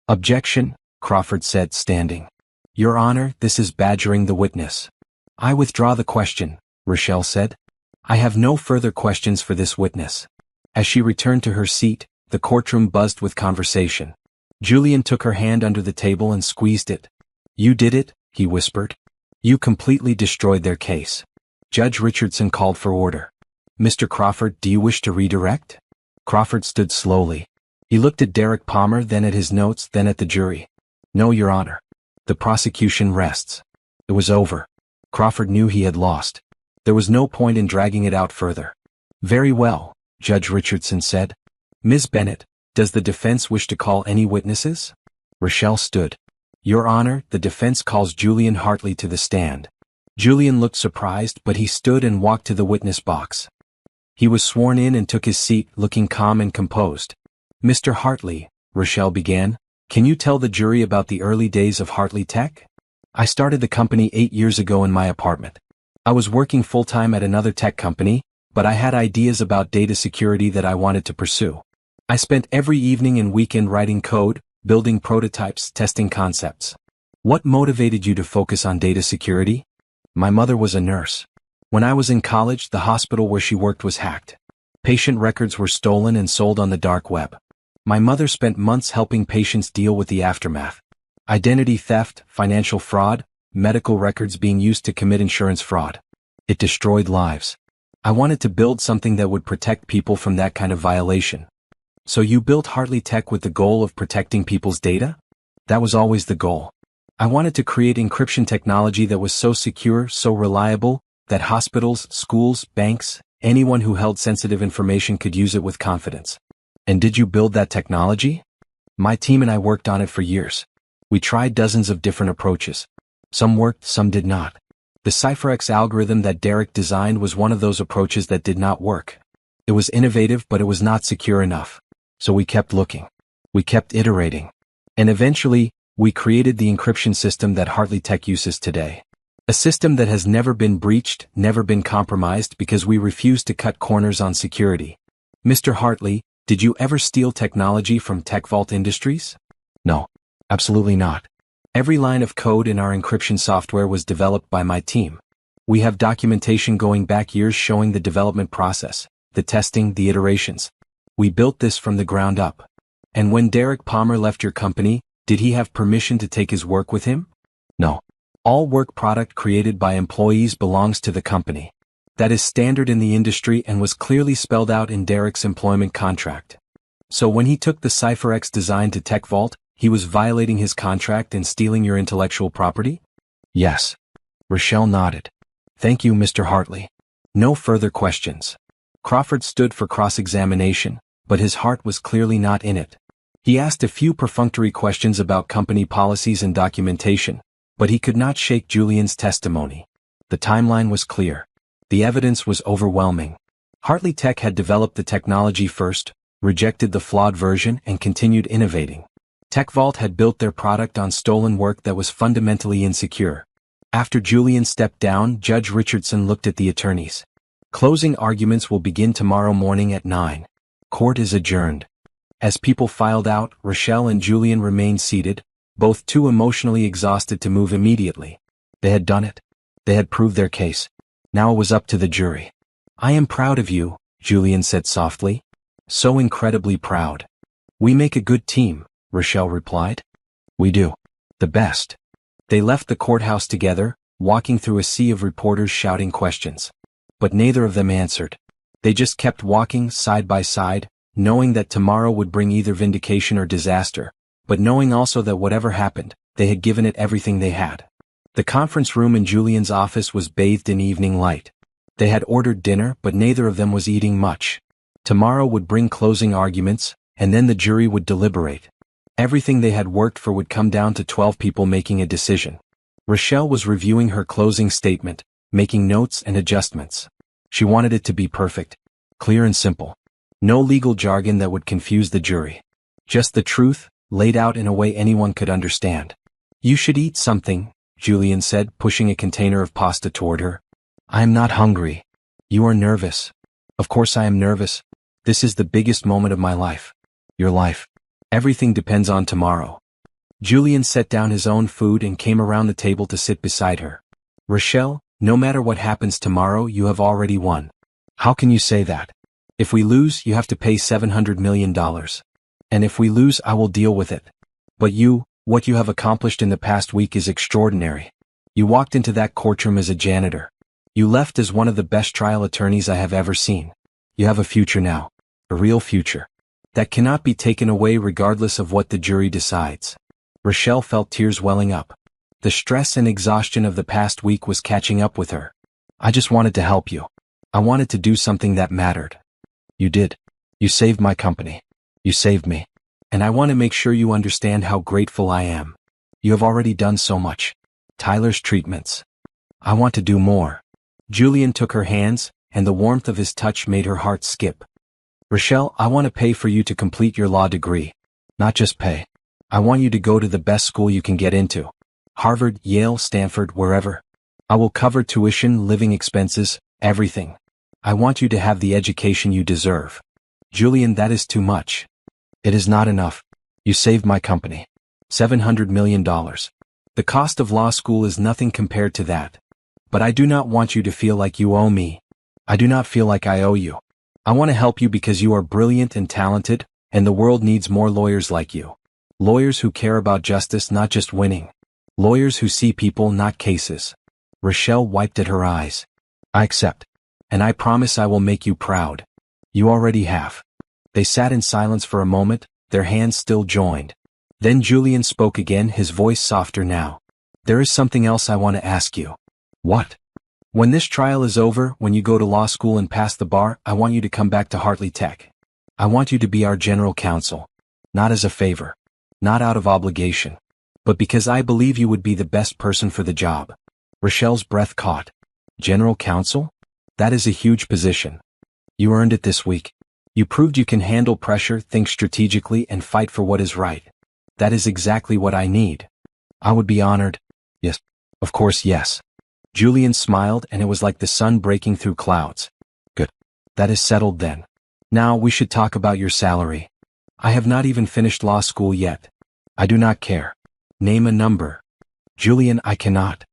S1: Objection, Crawford said, standing. Your Honor, this is badgering the witness. I withdraw the question, Rochelle said. I have no further questions for this witness. As she returned to her seat, the courtroom buzzed with conversation. Julian took her hand under the table and squeezed it. You did it, he whispered. You completely destroyed their case. Judge Richardson called for order. Mr. Crawford, do you wish to redirect? Crawford stood slowly. He looked at Derek Palmer, then at his notes, then at the jury. No, Your Honor. The prosecution rests. It was over. Crawford knew he had lost. There was no point in dragging it out further. Very well, Judge Richardson said. Ms. Bennett, does the defense wish to call any witnesses? Rochelle stood. Your Honor, the defense calls Julian Hartley to the stand. Julian looked surprised, but he stood and walked to the witness box. He was sworn in and took his seat, looking calm and composed. Mr. Hartley, Rochelle began, can you tell the jury about the early days of Hartley Tech? I started the company 8 years ago in my apartment. I was working full-time at another tech company, but I had ideas about data security that I wanted to pursue. I spent every evening and weekend writing code, building prototypes, testing concepts. What motivated you to focus on data security? My mother was a nurse. When I was in college, the hospital where she worked was hacked. Patient records were stolen and sold on the dark web. My mother spent months helping patients deal with the aftermath. Identity theft, financial fraud, medical records being used to commit insurance fraud. It destroyed lives. I wanted to build something that would protect people from that kind of violation. So you built Hartley Tech with the goal of protecting people's data? That was always the goal. I wanted to create encryption technology that was so secure, so reliable, that hospitals, schools, banks, anyone who held sensitive information could use it with confidence. And did you build that technology? My team and I worked on it for years. We tried dozens of different approaches. Some worked, some did not. The CipherX algorithm that Derek designed was one of those approaches that did not work. It was innovative, but it was not secure enough. So we kept looking. We kept iterating. And eventually, we created the encryption system that Hartley Tech uses today. A system that has never been breached, never been compromised because we refuse to cut corners on security. Mr. Hartley, Did you ever steal technology from Tech Vault Industries? No, absolutely not. Every line of code in our encryption software was developed by my team. We have documentation going back years showing the development process, the testing, the iterations. We built this from the ground up. And when Derek Palmer left your company, did he have permission to take his work with him? No. All work product created by employees belongs to the company. That is standard in the industry and was clearly spelled out in Derek's employment contract. So when he took the CypherX design to Tech Vault, he was violating his contract and stealing your intellectual property? Yes. Rochelle nodded. Thank you, Mr. Hartley. No further questions. Crawford stood for cross-examination, but his heart was clearly not in it. He asked a few perfunctory questions about company policies and documentation, but he could not shake Julian's testimony. The timeline was clear. The evidence was overwhelming. Hartley Tech had developed the technology first, rejected the flawed version, and continued innovating. Tech Vault had built their product on stolen work that was fundamentally insecure. After Julian stepped down, Judge Richardson looked at the attorneys. Closing arguments will begin tomorrow morning at 9. Court is adjourned. As people filed out, Rochelle and Julian remained seated, both too emotionally exhausted to move immediately. They had done it. They had proved their case. Now it was up to the jury. I am proud of you, Julian said softly. So incredibly proud. We make a good team, Rochelle replied. We do. The best. They left the courthouse together, walking through a sea of reporters shouting questions. But neither of them answered. They just kept walking side by side, knowing that tomorrow would bring either vindication or disaster, but knowing also that whatever happened, they had given it everything they had. The conference room in Julian's office was bathed in evening light. They had ordered dinner, but neither of them was eating much. Tomorrow would bring closing arguments, and then the jury would deliberate. Everything they had worked for would come down to 12 people making a decision. Rochelle was reviewing her closing statement, making notes and adjustments. She wanted it to be perfect, clear and simple. No legal jargon that would confuse the jury. Just the truth, laid out in a way anyone could understand. You should eat something, Julian said, pushing a container of pasta toward her. I am not hungry. You are nervous. Of course I am nervous. This is the biggest moment of my life. Your life. Everything depends on tomorrow. Julian set down his own food and came around the table to sit beside her. Rochelle, no matter what happens tomorrow, you have already won. How can you say that? If we lose, you have to pay $700 million. And if we lose, I will deal with it. But what you have accomplished in the past week is extraordinary. You walked into that courtroom as a janitor. You left as one of the best trial attorneys I have ever seen. You have a future now. A real future. That cannot be taken away regardless of what the jury decides. Rochelle felt tears welling up. The stress and exhaustion of the past week was catching up with her. I just wanted to help you. I wanted to do something that mattered. You did. You saved my company. You saved me. And I want to make sure you understand how grateful I am. You have already done so much. Tyler's treatments. I want to do more. Julian took her hands, and the warmth of his touch made her heart skip. Rochelle, I want to pay for you to complete your law degree. Not just pay. I want you to go to the best school you can get into. Harvard, Yale, Stanford, wherever. I will cover tuition, living expenses, everything. I want you to have the education you deserve. Julian, that is too much. It is not enough. You saved my company. $700 million. The cost of law school is nothing compared to that. But I do not want you to feel like you owe me. I do not feel like I owe you. I want to help you because you are brilliant and talented, and the world needs more lawyers like you. Lawyers who care about justice, not just winning. Lawyers who see people, not cases. Rochelle wiped at her eyes. I accept. And I promise I will make you proud. You already have. They sat in silence for a moment, their hands still joined. Then Julian spoke again, his voice softer now. There is something else I want to ask you. What? When this trial is over, when you go to law school and pass the bar, I want you to come back to Hartley Tech. I want you to be our general counsel. Not as a favor. Not out of obligation. But because I believe you would be the best person for the job. Rochelle's breath caught. General counsel? That is a huge position. You earned it this week. You proved you can handle pressure, think strategically, and fight for what is right. That is exactly what I need. I would be honored. Yes. Of course, yes. Julian smiled, and it was like the sun breaking through clouds. Good. That is settled then. Now we should talk about your salary. I have not even finished law school yet. I do not care. Name a number. Julian, I cannot.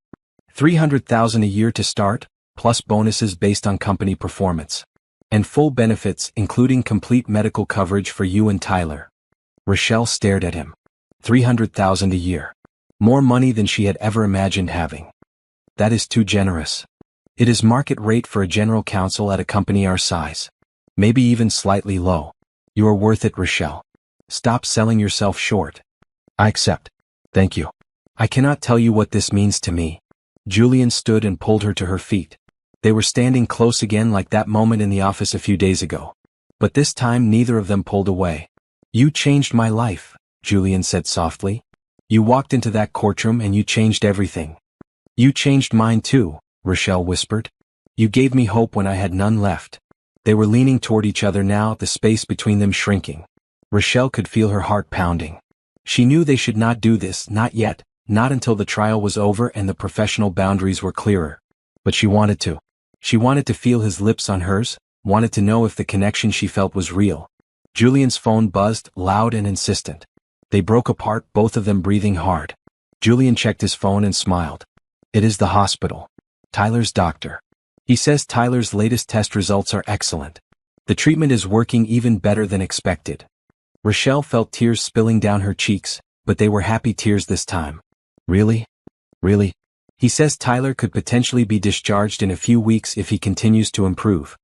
S1: 300,000 a year to start, plus bonuses based on company performance. And full benefits including complete medical coverage for you and Tyler. Rochelle stared at him. 300,000 a year. More money than she had ever imagined having. That is too generous. It is market rate for a general counsel at a company our size. Maybe even slightly low. You are worth it, Rochelle. Stop selling yourself short. I accept. Thank you. I cannot tell you what this means to me. Julian stood and pulled her to her feet. They were standing close again like that moment in the office a few days ago. But this time neither of them pulled away. You changed my life, Julian said softly. You walked into that courtroom and you changed everything. You changed mine too, Rochelle whispered. You gave me hope when I had none left. They were leaning toward each other now, the space between them shrinking. Rochelle could feel her heart pounding. She knew they should not do this, not yet, not until the trial was over and the professional boundaries were clearer. But she wanted to. She wanted to feel his lips on hers, wanted to know if the connection she felt was real. Julian's phone buzzed, loud and insistent. They broke apart, both of them breathing hard. Julian checked his phone and smiled. It is the hospital. Tyler's doctor. He says Tyler's latest test results are excellent. The treatment is working even better than expected. Rochelle felt tears spilling down her cheeks, but they were happy tears this time. Really? Really? He says Tyler could potentially be discharged in a few weeks if he continues to improve.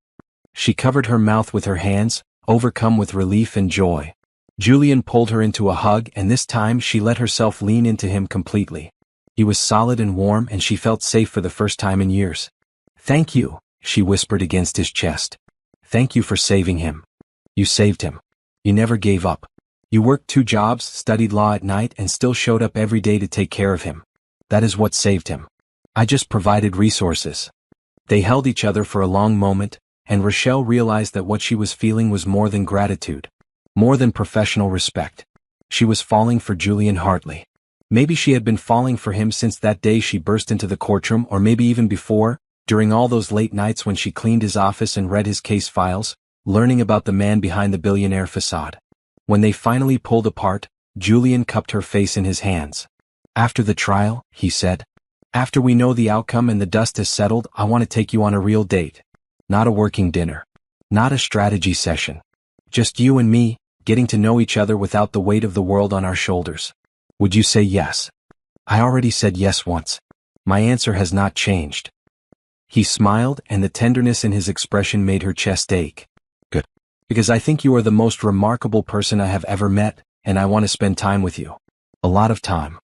S1: She covered her mouth with her hands, overcome with relief and joy. Julian pulled her into a hug and this time she let herself lean into him completely. He was solid and warm and she felt safe for the first time in years. Thank you, she whispered against his chest. Thank you for saving him. You saved him. You never gave up. You worked 2 jobs, studied law at night and still showed up every day to take care of him. That is what saved him. I just provided resources. They held each other for a long moment, and Rochelle realized that what she was feeling was more than gratitude. More than professional respect. She was falling for Julian Hartley. Maybe she had been falling for him since that day she burst into the courtroom, or maybe even before, during all those late nights when she cleaned his office and read his case files, learning about the man behind the billionaire facade. When they finally pulled apart, Julian cupped her face in his hands. After the trial, he said. After we know the outcome and the dust has settled, I want to take you on a real date. Not a working dinner. Not a strategy session. Just you and me, getting to know each other without the weight of the world on our shoulders. Would you say yes? I already said yes once. My answer has not changed. He smiled and the tenderness in his expression made her chest ache. Good. Because I think you are the most remarkable person I have ever met, and I want to spend time with you. A lot of time.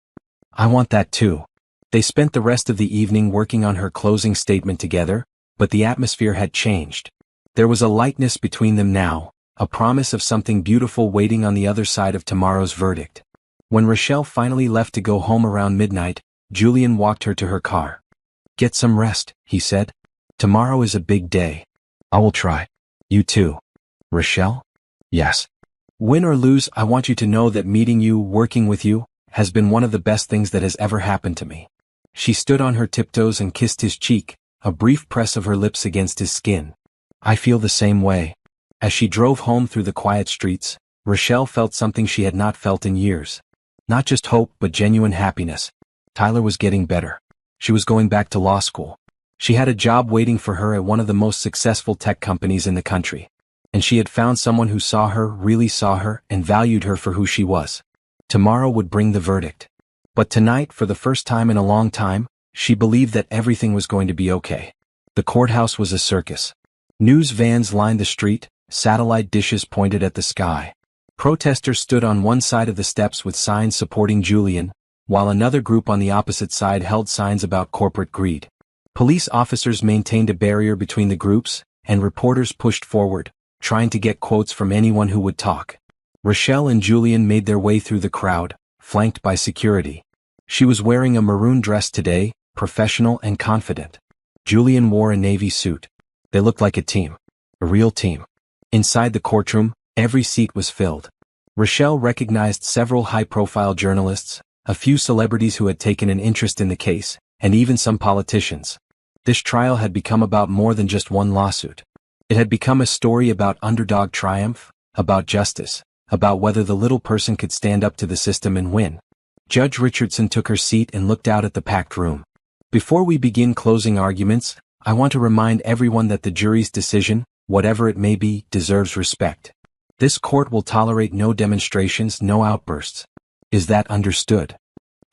S1: I want that too. They spent the rest of the evening working on her closing statement together, but the atmosphere had changed. There was a lightness between them now, a promise of something beautiful waiting on the other side of tomorrow's verdict. When Rochelle finally left to go home around midnight, Julian walked her to her car. Get some rest, he said. Tomorrow is a big day. I will try. You too. Rochelle? Yes. Win or lose, I want you to know that meeting you, working with you, has been one of the best things that has ever happened to me. She stood on her tiptoes and kissed his cheek, a brief press of her lips against his skin. I feel the same way. As she drove home through the quiet streets, Rochelle felt something she had not felt in years. Not just hope, but genuine happiness. Tyler was getting better. She was going back to law school. She had a job waiting for her at one of the most successful tech companies in the country. And she had found someone who saw her, really saw her, and valued her for who she was. Tomorrow would bring the verdict. But tonight, for the first time in a long time, she believed that everything was going to be okay. The courthouse was a circus. News vans lined the street, satellite dishes pointed at the sky. Protesters stood on one side of the steps with signs supporting Julian, while another group on the opposite side held signs about corporate greed. Police officers maintained a barrier between the groups, and reporters pushed forward, trying to get quotes from anyone who would talk. Rochelle and Julian made their way through the crowd, flanked by security. She was wearing a maroon dress today, professional and confident. Julian wore a navy suit. They looked like a team. A real team. Inside the courtroom, every seat was filled. Rochelle recognized several high-profile journalists, a few celebrities who had taken an interest in the case, and even some politicians. This trial had become about more than just one lawsuit. It had become a story about underdog triumph, about justice, about whether the little person could stand up to the system and win. Judge Richardson took her seat and looked out at the packed room. Before we begin closing arguments, I want to remind everyone that the jury's decision, whatever it may be, deserves respect. This court will tolerate no demonstrations, no outbursts. Is that understood?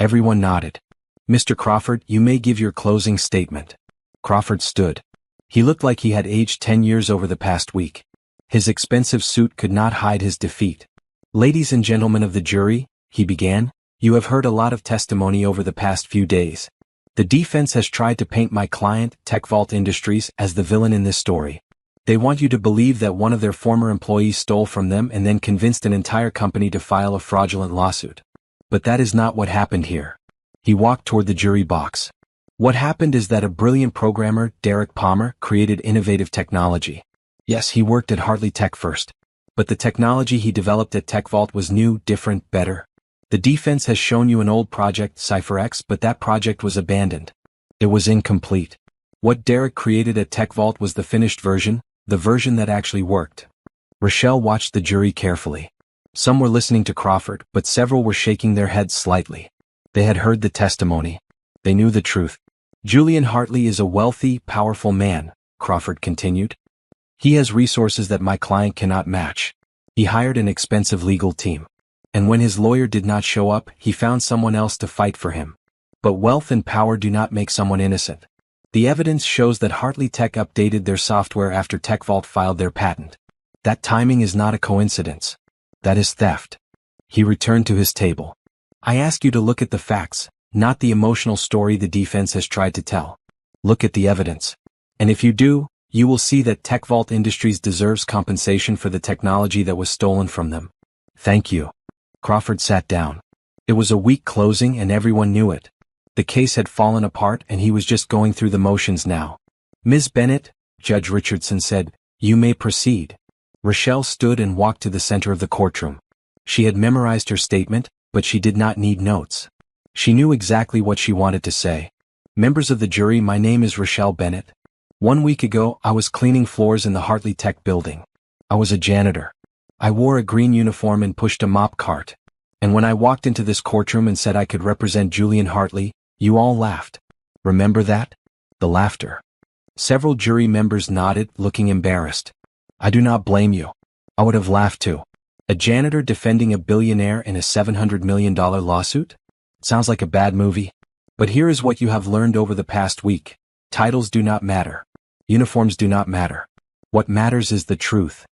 S1: Everyone nodded. Mr. Crawford, you may give your closing statement. Crawford stood. He looked like he had aged 10 years over the past week. His expensive suit could not hide his defeat. Ladies and gentlemen of the jury, he began, you have heard a lot of testimony over the past few days. The defense has tried to paint my client, TechVault Industries, as the villain in this story. They want you to believe that one of their former employees stole from them and then convinced an entire company to file a fraudulent lawsuit. But that is not what happened here. He walked toward the jury box. What happened is that a brilliant programmer, Derek Palmer, created innovative technology. Yes, he worked at Hartley Tech first. But the technology he developed at TechVault was new, different, better. The defense has shown you an old project, CypherX, but that project was abandoned. It was incomplete. What Derek created at TechVault was the finished version, the version that actually worked. Rochelle watched the jury carefully. Some were listening to Crawford, but several were shaking their heads slightly. They had heard the testimony. They knew the truth. Julian Hartley is a wealthy, powerful man, Crawford continued. He has resources that my client cannot match. He hired an expensive legal team. And when his lawyer did not show up, he found someone else to fight for him. But wealth and power do not make someone innocent. The evidence shows that Hartley Tech updated their software after TechVault filed their patent. That timing is not a coincidence. That is theft. He returned to his table. I ask you to look at the facts, not the emotional story the defense has tried to tell. Look at the evidence. And if you do, you will see that TechVault Industries deserves compensation for the technology that was stolen from them. Thank you. Crawford sat down. It was a weak closing and everyone knew it. The case had fallen apart and he was just going through the motions now. Ms. Bennett, Judge Richardson said, you may proceed. Rochelle stood and walked to the center of the courtroom. She had memorized her statement, but she did not need notes. She knew exactly what she wanted to say. Members of the jury, my name is Rochelle Bennett. 1 week ago, I was cleaning floors in the Hartley Tech building. I was a janitor. I wore a green uniform and pushed a mop cart. And when I walked into this courtroom and said I could represent Julian Hartley, you all laughed. Remember that? The laughter. Several jury members nodded, looking embarrassed. I do not blame you. I would have laughed too. A janitor defending a billionaire in a $700 million lawsuit? Sounds like a bad movie. But here is what you have learned over the past week. Titles do not matter. Uniforms do not matter. What matters is the truth.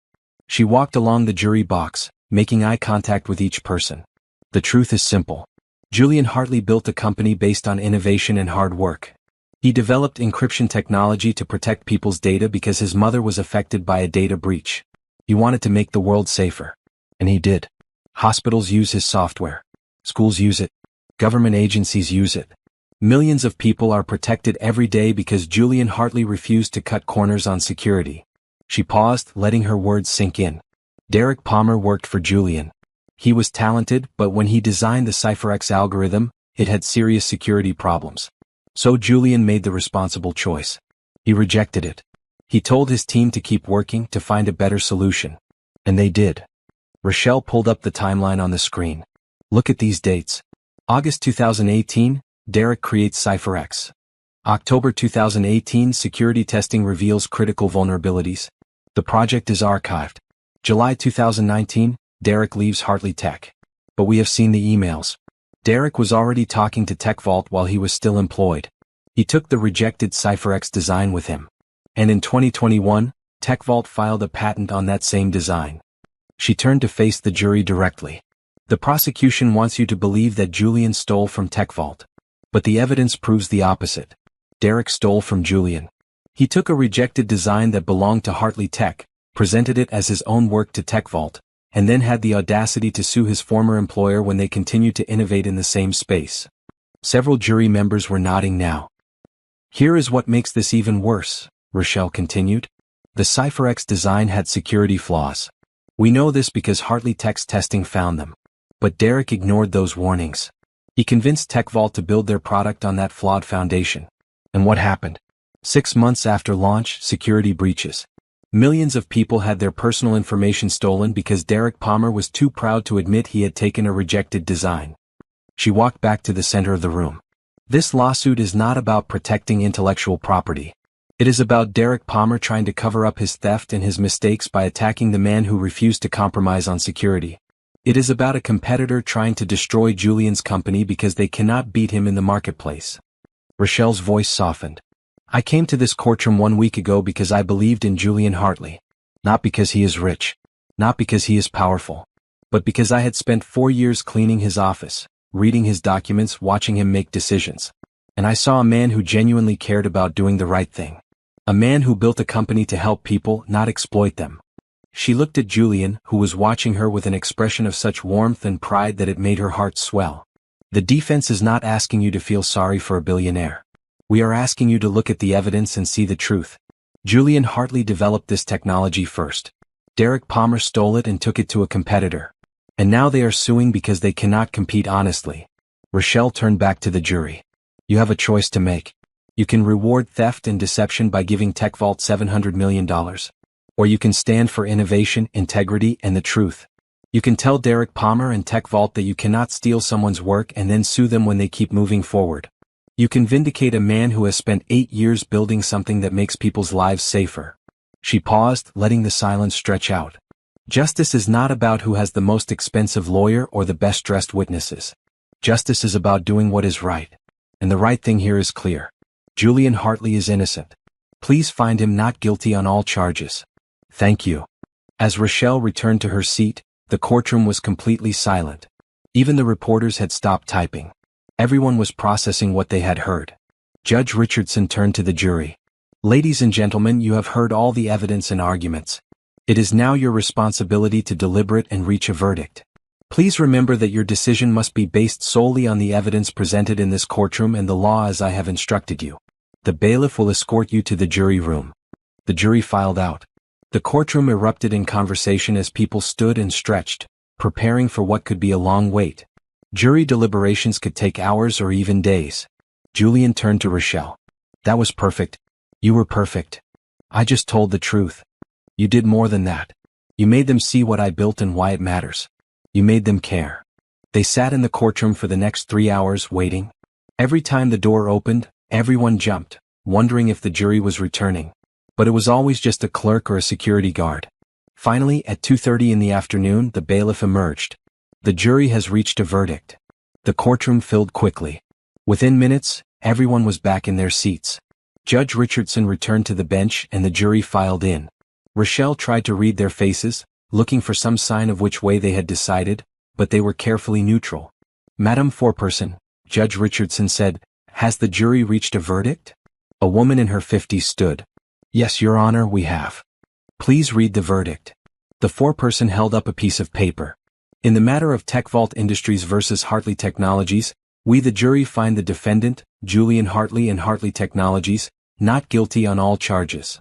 S1: She walked along the jury box, making eye contact with each person. The truth is simple. Julian Hartley built a company based on innovation and hard work. He developed encryption technology to protect people's data because his mother was affected by a data breach. He wanted to make the world safer. And he did. Hospitals use his software. Schools use it. Government agencies use it. Millions of people are protected every day because Julian Hartley refused to cut corners on security. She paused, letting her words sink in. Derek Palmer worked for Julian. He was talented, but when he designed the CypherX algorithm, it had serious security problems. So Julian made the responsible choice. He rejected it. He told his team to keep working to find a better solution. And they did. Rochelle pulled up the timeline on the screen. Look at these dates. August 2018, Derek creates CypherX. October 2018, security testing reveals critical vulnerabilities. The project is archived. July 2019, Derek leaves Hartley Tech. But we have seen the emails. Derek was already talking to TechVault while he was still employed. He took the rejected CypherX design with him. And in 2021, TechVault filed a patent on that same design. She turned to face the jury directly. The prosecution wants you to believe that Julian stole from TechVault. But the evidence proves the opposite. Derek stole from Julian. He took a rejected design that belonged to Hartley Tech, presented it as his own work to TechVault, and then had the audacity to sue his former employer when they continued to innovate in the same space. Several jury members were nodding now. Here is what makes this even worse, Rochelle continued. The CypherX design had security flaws. We know this because Hartley Tech's testing found them. But Derek ignored those warnings. He convinced TechVault to build their product on that flawed foundation. And what happened? 6 months after launch, security breaches. Millions of people had their personal information stolen because Derek Palmer was too proud to admit he had taken a rejected design. She walked back to the center of the room. This lawsuit is not about protecting intellectual property. It is about Derek Palmer trying to cover up his theft and his mistakes by attacking the man who refused to compromise on security. It is about a competitor trying to destroy Julian's company because they cannot beat him in the marketplace. Rochelle's voice softened. I came to this courtroom 1 week ago because I believed in Julian Hartley. Not because he is rich. Not because he is powerful. But because I had spent 4 years cleaning his office, reading his documents, watching him make decisions. And I saw a man who genuinely cared about doing the right thing. A man who built a company to help people, not exploit them. She looked at Julian, who was watching her with an expression of such warmth and pride that it made her heart swell. The defense is not asking you to feel sorry for a billionaire. We are asking you to look at the evidence and see the truth. Julian Hartley developed this technology first. Derek Palmer stole it and took it to a competitor. And now they are suing because they cannot compete honestly. Rochelle turned back to the jury. You have a choice to make. You can reward theft and deception by giving TechVault $700 million. Or you can stand for innovation, integrity, and the truth. You can tell Derek Palmer and TechVault that you cannot steal someone's work and then sue them when they keep moving forward. You can vindicate a man who has spent 8 years building something that makes people's lives safer. She paused, letting the silence stretch out. Justice is not about who has the most expensive lawyer or the best-dressed witnesses. Justice is about doing what is right. And the right thing here is clear. Julian Hartley is innocent. Please find him not guilty on all charges. Thank you. As Rochelle returned to her seat, the courtroom was completely silent. Even the reporters had stopped typing. Everyone was processing what they had heard. Judge Richardson turned to the jury. Ladies and gentlemen, you have heard all the evidence and arguments. It is now your responsibility to deliberate and reach a verdict. Please remember that your decision must be based solely on the evidence presented in this courtroom and the law as I have instructed you. The bailiff will escort you to the jury room. The jury filed out. The courtroom erupted in conversation as people stood and stretched, preparing for what could be a long wait. Jury deliberations could take hours or even days. Julian turned to Rochelle. That was perfect. You were perfect. I just told the truth. You did more than that. You made them see what I built and why it matters. You made them care. They sat in the courtroom for the next 3 hours waiting. Every time the door opened, everyone jumped, wondering if the jury was returning. But it was always just a clerk or a security guard. Finally, at 2:30 in the afternoon, the bailiff emerged. The jury has reached a verdict. The courtroom filled quickly. Within minutes, everyone was back in their seats. Judge Richardson returned to the bench and the jury filed in. Rochelle tried to read their faces, looking for some sign of which way they had decided, but they were carefully neutral. Madam Foreperson, Judge Richardson said, has the jury reached a verdict? A woman in her 50s stood. Yes, Your Honor, we have. Please read the verdict. The foreperson held up a piece of paper. In the matter of TechVault Industries versus Hartley Technologies, we the jury find the defendant, Julian Hartley and Hartley Technologies, not guilty on all charges.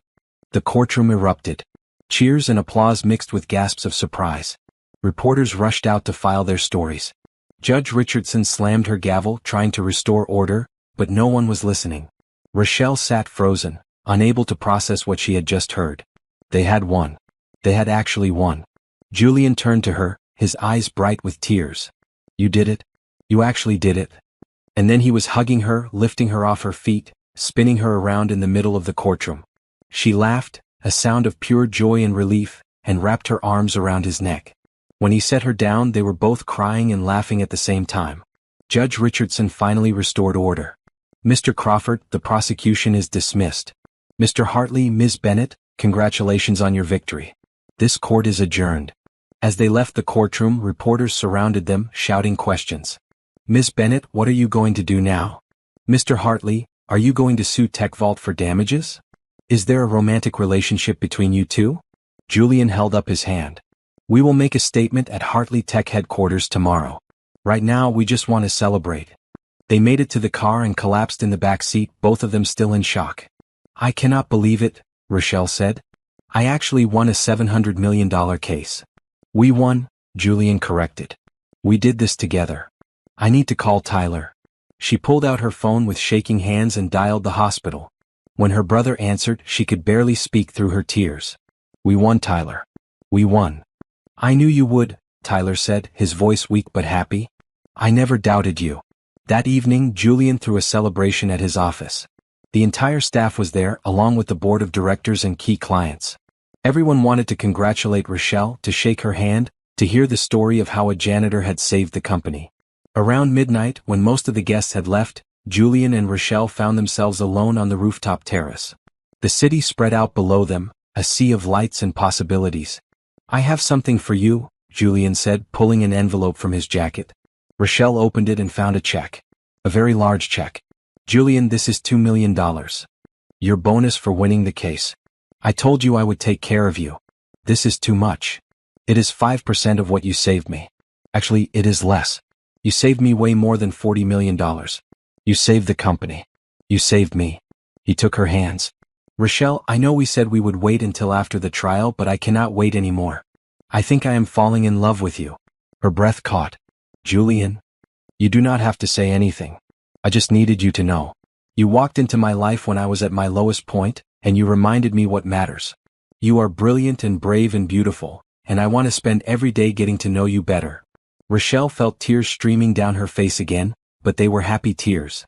S1: The courtroom erupted. Cheers and applause mixed with gasps of surprise. Reporters rushed out to file their stories. Judge Richardson slammed her gavel, trying to restore order, but no one was listening. Rochelle sat frozen, unable to process what she had just heard. They had won. They had actually won. Julian turned to her, his eyes bright with tears. You did it. You actually did it. And then he was hugging her, lifting her off her feet, spinning her around in the middle of the courtroom. She laughed, a sound of pure joy and relief, and wrapped her arms around his neck. When he set her down, they were both crying and laughing at the same time. Judge Richardson finally restored order. Mr. Crawford, the prosecution is dismissed. Mr. Hartley, Ms. Bennett, congratulations on your victory. This court is adjourned. As they left the courtroom, reporters surrounded them, shouting questions. Ms. Bennett, what are you going to do now? Mr. Hartley, are you going to sue TechVault for damages? Is there a romantic relationship between you two? Julian held up his hand. We will make a statement at Hartley Tech headquarters tomorrow. Right now, we just want to celebrate. They made it to the car and collapsed in the back seat, both of them still in shock. I cannot believe it, Rochelle said. I actually won a $700 million case. We won, Julian corrected. We did this together. I need to call Tyler. She pulled out her phone with shaking hands and dialed the hospital. When her brother answered, she could barely speak through her tears. We won, Tyler. We won. I knew you would, Tyler said, his voice weak but happy. I never doubted you. That evening, Julian threw a celebration at his office. The entire staff was there, along with the board of directors and key clients. Everyone wanted to congratulate Rochelle, to shake her hand, to hear the story of how a janitor had saved the company. Around midnight, when most of the guests had left, Julian and Rochelle found themselves alone on the rooftop terrace. The city spread out below them, a sea of lights and possibilities. I have something for you, Julian said, pulling an envelope from his jacket. Rochelle opened it and found a check. A very large check. Julian, this is $2 million. Your bonus for winning the case. I told you I would take care of you. This is too much. It is 5% of what you saved me. Actually, it is less. You saved me way more than $40 million. You saved the company. You saved me. He took her hands. Rochelle, I know we said we would wait until after the trial, but I cannot wait anymore. I think I am falling in love with you. Her breath caught. Julian, you do not have to say anything. I just needed you to know. You walked into my life when I was at my lowest point, and you reminded me what matters. You are brilliant and brave and beautiful, and I want to spend every day getting to know you better. Rochelle felt tears streaming down her face again, but they were happy tears.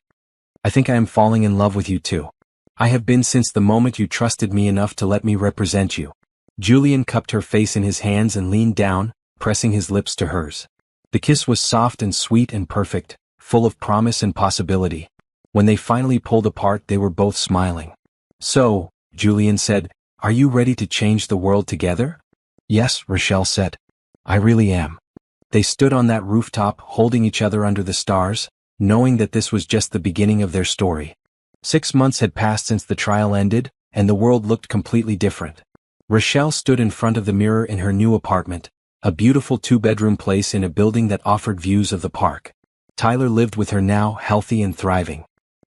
S1: I think I am falling in love with you too. I have been since the moment you trusted me enough to let me represent you. Julian cupped her face in his hands and leaned down, pressing his lips to hers. The kiss was soft and sweet and perfect, full of promise and possibility. When they finally pulled apart, they were both smiling. So, Julian said, are you ready to change the world together? Yes, Rochelle said. I really am. They stood on that rooftop, holding each other under the stars, knowing that this was just the beginning of their story. 6 months had passed since the trial ended, and the world looked completely different. Rochelle stood in front of the mirror in her new apartment, a beautiful 2-bedroom place in a building that offered views of the park. Tyler lived with her now, healthy and thriving.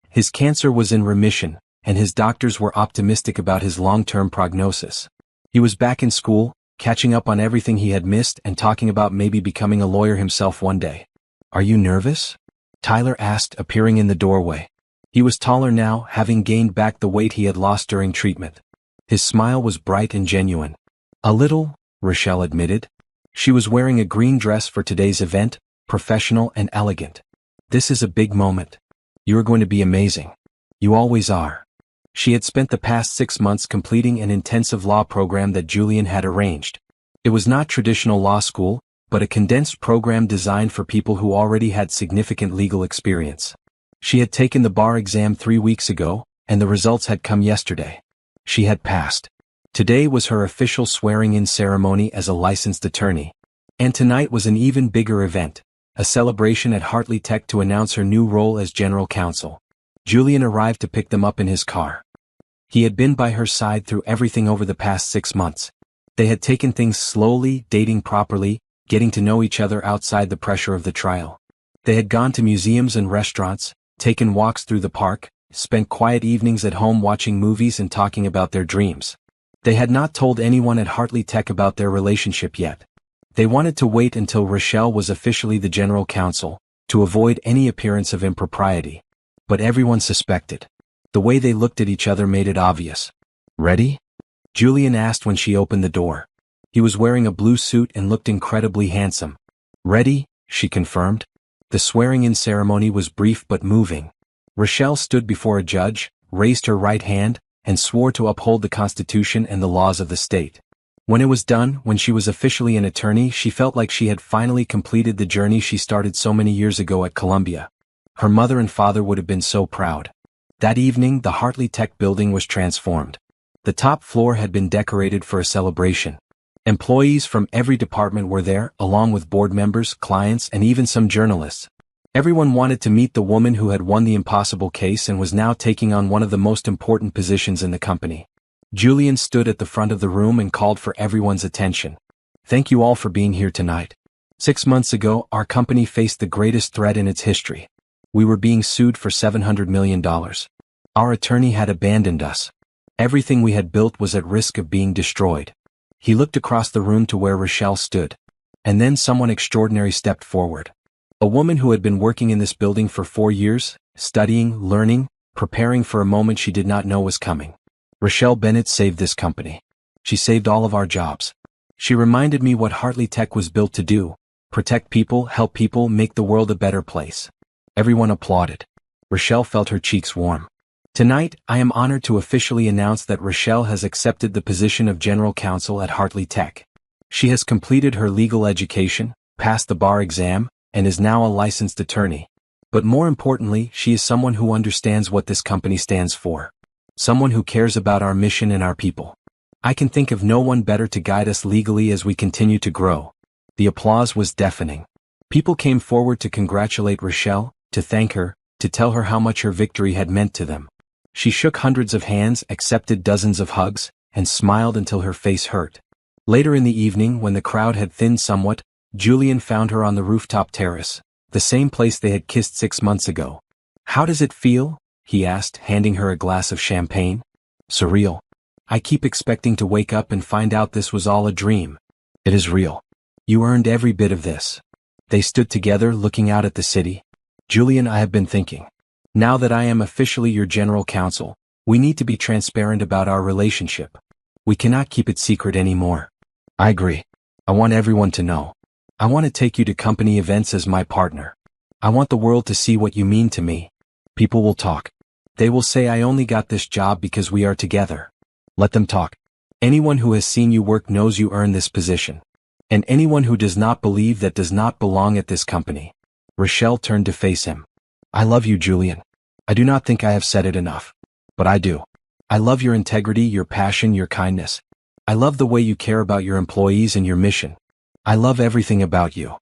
S1: His cancer was in remission, and his doctors were optimistic about his long-term prognosis. He was back in school, catching up on everything he had missed and talking about maybe becoming a lawyer himself one day. Are you nervous? Tyler asked, appearing in the doorway. He was taller now, having gained back the weight he had lost during treatment. His smile was bright and genuine. A little, Rochelle admitted. She was wearing a green dress for today's event, professional and elegant. This is a big moment. You are going to be amazing. You always are. She had spent the past 6 months completing an intensive law program that Julian had arranged. It was not traditional law school, but a condensed program designed for people who already had significant legal experience. She had taken the bar exam 3 weeks ago, and the results had come yesterday. She had passed. Today was her official swearing-in ceremony as a licensed attorney. And tonight was an even bigger event, a celebration at Hartley Tech to announce her new role as general counsel. Julian arrived to pick them up in his car. He had been by her side through everything over the past 6 months. They had taken things slowly, dating properly, getting to know each other outside the pressure of the trial. They had gone to museums and restaurants, taken walks through the park, spent quiet evenings at home watching movies and talking about their dreams. They had not told anyone at Hartley Tech about their relationship yet. They wanted to wait until Rochelle was officially the general counsel, to avoid any appearance of impropriety. But everyone suspected. The way they looked at each other made it obvious. Ready? Julian asked when she opened the door. He was wearing a blue suit and looked incredibly handsome. Ready, she confirmed. The swearing-in ceremony was brief but moving. Rochelle stood before a judge, raised her right hand, and swore to uphold the Constitution and the laws of the state. When it was done, when she was officially an attorney, she felt like she had finally completed the journey she started so many years ago at Columbia. Her mother and father would have been so proud. That evening, the Hartley Tech building was transformed. The top floor had been decorated for a celebration. Employees from every department were there, along with board members, clients, and even some journalists. Everyone wanted to meet the woman who had won the impossible case and was now taking on one of the most important positions in the company. Julian stood at the front of the room and called for everyone's attention. Thank you all for being here tonight. 6 months ago, our company faced the greatest threat in its history. We were being sued for $700 million. Our attorney had abandoned us. Everything we had built was at risk of being destroyed. He looked across the room to where Rochelle stood. And then someone extraordinary stepped forward. A woman who had been working in this building for 4 years, studying, learning, preparing for a moment she did not know was coming. Rochelle Bennett saved this company. She saved all of our jobs. She reminded me what Hartley Tech was built to do: protect people, help people, make the world a better place. Everyone applauded. Rochelle felt her cheeks warm. Tonight, I am honored to officially announce that Rochelle has accepted the position of General Counsel at Hartley Tech. She has completed her legal education, passed the bar exam, and is now a licensed attorney. But more importantly, she is someone who understands what this company stands for. Someone who cares about our mission and our people. I can think of no one better to guide us legally as we continue to grow. The applause was deafening. People came forward to congratulate Rochelle, to thank her, to tell her how much her victory had meant to them. She shook hundreds of hands, accepted dozens of hugs, and smiled until her face hurt. Later in the evening, when the crowd had thinned somewhat, Julian found her on the rooftop terrace, the same place they had kissed 6 months ago. "How does it feel?" he asked, handing her a glass of champagne. "Surreal. I keep expecting to wake up and find out this was all a dream." "It is real. You earned every bit of this." They stood together, looking out at the city. "Julian, I have been thinking. Now that I am officially your general counsel, we need to be transparent about our relationship. We cannot keep it secret anymore." "I agree. I want everyone to know. I want to take you to company events as my partner. I want the world to see what you mean to me. People will talk. They will say I only got this job because we are together. Let them talk. Anyone who has seen you work knows you earned this position. And anyone who does not believe that does not belong at this company." Rochelle turned to face him. "I love you, Julian. I do not think I have said it enough. But I do. I love your integrity, your passion, your kindness. I love the way you care about your employees and your mission. I love everything about you."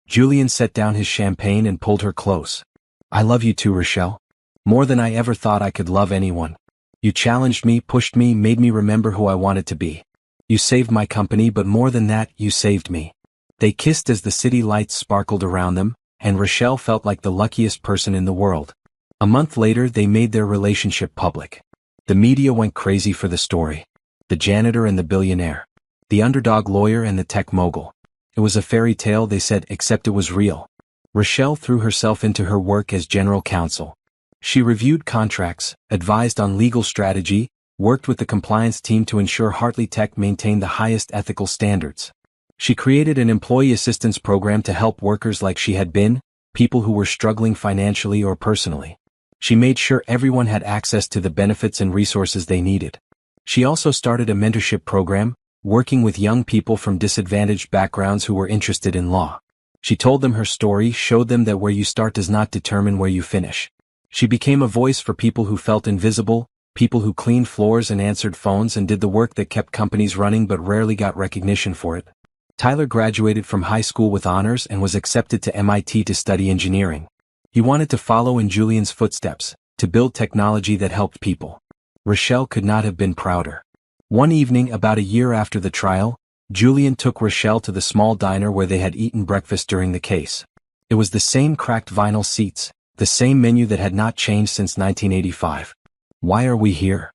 S1: Julian set down his champagne and pulled her close. "I love you too, Rochelle. More than I ever thought I could love anyone. You challenged me, pushed me, made me remember who I wanted to be. You saved my company, but more than that, you saved me." They kissed as the city lights sparkled around them, and Rochelle felt like the luckiest person in the world. A month later, they made their relationship public. The media went crazy for the story. The janitor and the billionaire. The underdog lawyer and the tech mogul. It was a fairy tale, they said, except it was real. Rochelle threw herself into her work as general counsel. She reviewed contracts, advised on legal strategy, worked with the compliance team to ensure Hartley Tech maintained the highest ethical standards. She created an employee assistance program to help workers like she had been, people who were struggling financially or personally. She made sure everyone had access to the benefits and resources they needed. She also started a mentorship program, working with young people from disadvantaged backgrounds who were interested in law. She told them her story, showed them that where you start does not determine where you finish. She became a voice for people who felt invisible, people who cleaned floors and answered phones and did the work that kept companies running but rarely got recognition for it. Tyler graduated from high school with honors and was accepted to MIT to study engineering. He wanted to follow in Julian's footsteps, to build technology that helped people. Rochelle could not have been prouder. One evening, about a year after the trial, Julian took Rochelle to the small diner where they had eaten breakfast during the case. It was the same cracked vinyl seats, the same menu that had not changed since 1985. "Why are we here?"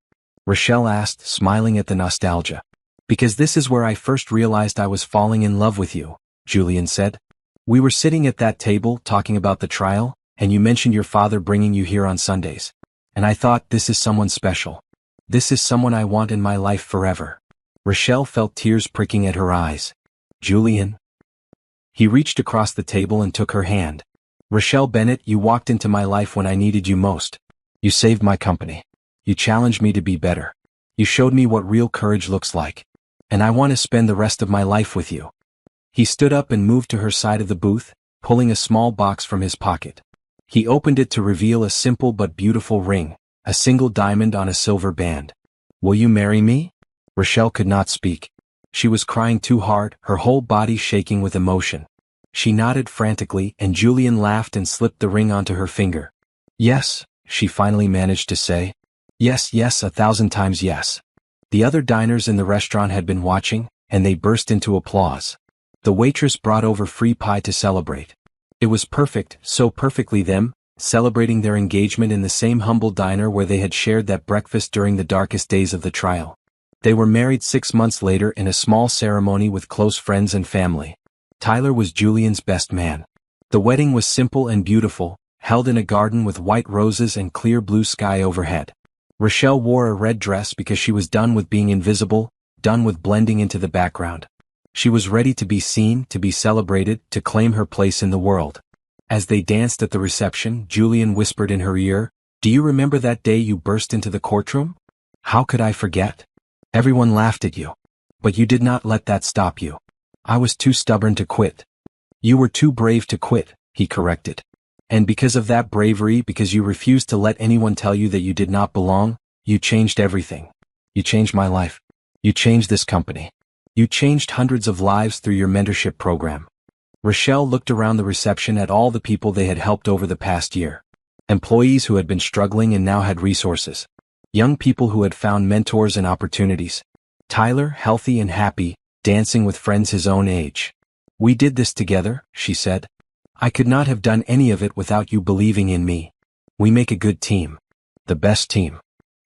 S1: Rochelle asked, smiling at the nostalgia. "Because this is where I first realized I was falling in love with you," Julian said. "We were sitting at that table talking about the trial, and you mentioned your father bringing you here on Sundays. And I thought, this is someone special. This is someone I want in my life forever." Rochelle felt tears pricking at her eyes. "Julian?" He reached across the table and took her hand. "Rochelle Bennett, you walked into my life when I needed you most. You saved my company. You challenged me to be better. You showed me what real courage looks like. And I want to spend the rest of my life with you." He stood up and moved to her side of the booth, pulling a small box from his pocket. He opened it to reveal a simple but beautiful ring, a single diamond on a silver band. "Will you marry me?" Rochelle could not speak. She was crying too hard, her whole body shaking with emotion. She nodded frantically, and Julian laughed and slipped the ring onto her finger. "Yes," she finally managed to say. "Yes, yes, 1,000 times yes." The other diners in the restaurant had been watching, and they burst into applause. The waitress brought over free pie to celebrate. It was perfect, so perfectly them, celebrating their engagement in the same humble diner where they had shared that breakfast during the darkest days of the trial. They were married 6 months later in a small ceremony with close friends and family. Tyler was Julian's best man. The wedding was simple and beautiful, held in a garden with white roses and clear blue sky overhead. Rochelle wore a red dress because she was done with being invisible, done with blending into the background. She was ready to be seen, to be celebrated, to claim her place in the world. As they danced at the reception, Julian whispered in her ear, "Do you remember that day you burst into the courtroom? How could I forget? Everyone laughed at you. But you did not let that stop you. I was too stubborn to quit." "You were too brave to quit," he corrected. "And because of that bravery, because you refused to let anyone tell you that you did not belong, you changed everything. You changed my life. You changed this company. You changed hundreds of lives through your mentorship program." Rochelle looked around the reception at all the people they had helped over the past year. Employees who had been struggling and now had resources. Young people who had found mentors and opportunities. Tyler, healthy and happy, dancing with friends his own age. "We did this together," she said. "I could not have done any of it without you believing in me. We make a good team. The best team."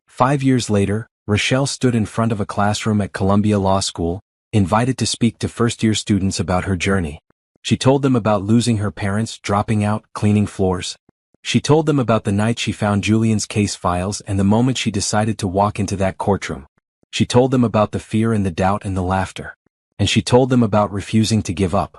S1: 5 years later, Rochelle stood in front of a classroom at Columbia Law School, invited to speak to first-year students about her journey. She told them about losing her parents, dropping out, cleaning floors. She told them about the night she found Julian's case files and the moment she decided to walk into that courtroom. She told them about the fear and the doubt and the laughter. And she told them about refusing to give up.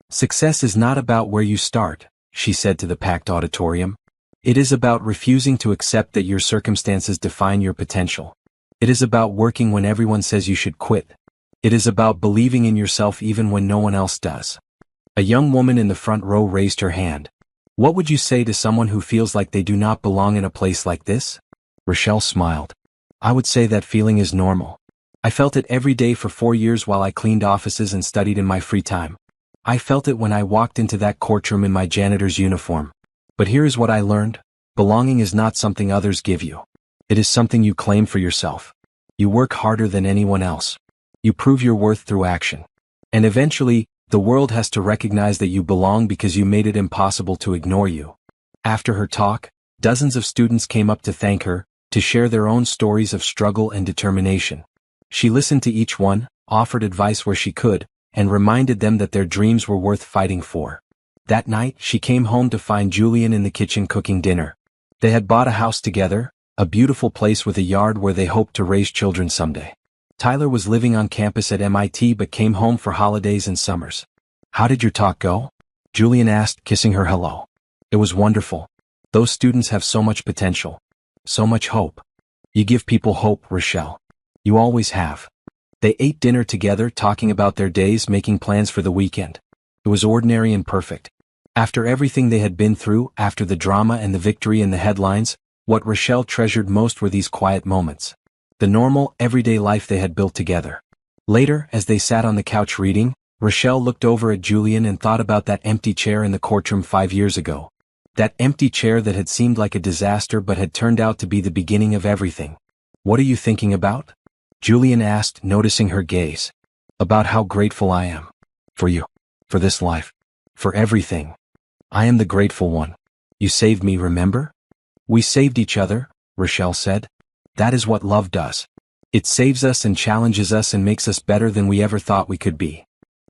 S1: "Success is not about where you start," she said to the packed auditorium. "It is about refusing to accept that your circumstances define your potential. It is about working when everyone says you should quit. It is about believing in yourself even when no one else does." A young woman in the front row raised her hand. "What would you say to someone who feels like they do not belong in a place like this?" Rochelle smiled. "I would say that feeling is normal. I felt it every day for 4 years while I cleaned offices and studied in my free time. I felt it when I walked into that courtroom in my janitor's uniform. But here is what I learned. Belonging is not something others give you. It is something you claim for yourself. You work harder than anyone else. You prove your worth through action. And eventually, the world has to recognize that you belong because you made it impossible to ignore you." After her talk, dozens of students came up to thank her, to share their own stories of struggle and determination. She listened to each one, offered advice where she could, and reminded them that their dreams were worth fighting for. That night, she came home to find Julian in the kitchen cooking dinner. They had bought a house together, a beautiful place with a yard where they hoped to raise children someday. Tyler was living on campus at MIT but came home for holidays and summers. "How did your talk go?" Julian asked, kissing her hello. "It was wonderful. Those students have so much potential. So much hope. You give people hope, Rochelle. You always have." They ate dinner together, talking about their days, making plans for the weekend. It was ordinary and perfect. After everything they had been through, after the drama and the victory in the headlines, what Rochelle treasured most were these quiet moments. The normal, everyday life they had built together. Later, as they sat on the couch reading, Rochelle looked over at Julian and thought about that empty chair in the courtroom 5 years ago. That empty chair that had seemed like a disaster but had turned out to be the beginning of everything. "What are you thinking about?" Julian asked, noticing her gaze. "About how grateful I am. For you. For this life. For everything. I am the grateful one. You saved me, remember?" "We saved each other," Rochelle said. "That is what love does. It saves us and challenges us and makes us better than we ever thought we could be."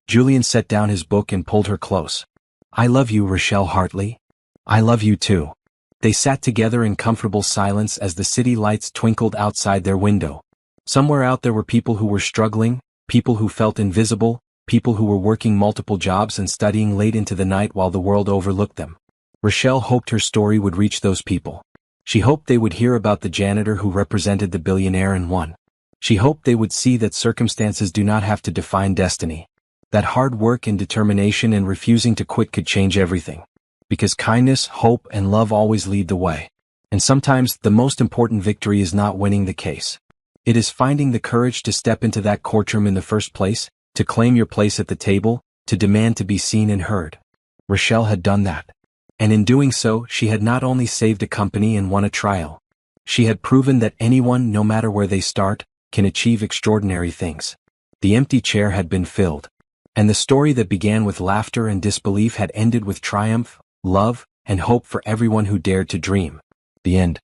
S1: Julian set down his book and pulled her close. "I love you, Rochelle Hartley. I love you too." They sat together in comfortable silence as the city lights twinkled outside their window. Somewhere out there were people who were struggling, people who felt invisible, people who were working multiple jobs and studying late into the night while the world overlooked them. Rochelle hoped her story would reach those people. She hoped they would hear about the janitor who represented the billionaire and won. She hoped they would see that circumstances do not have to define destiny. That hard work and determination and refusing to quit could change everything. Because kindness, hope, and love always lead the way. And sometimes, the most important victory is not winning the case. It is finding the courage to step into that courtroom in the first place, to claim your place at the table, to demand to be seen and heard. Rochelle had done that. And in doing so, she had not only saved a company and won a trial. She had proven that anyone, no matter where they start, can achieve extraordinary things. The empty chair had been filled. And the story that began with laughter and disbelief had ended with triumph, love, and hope for everyone who dared to dream. The end.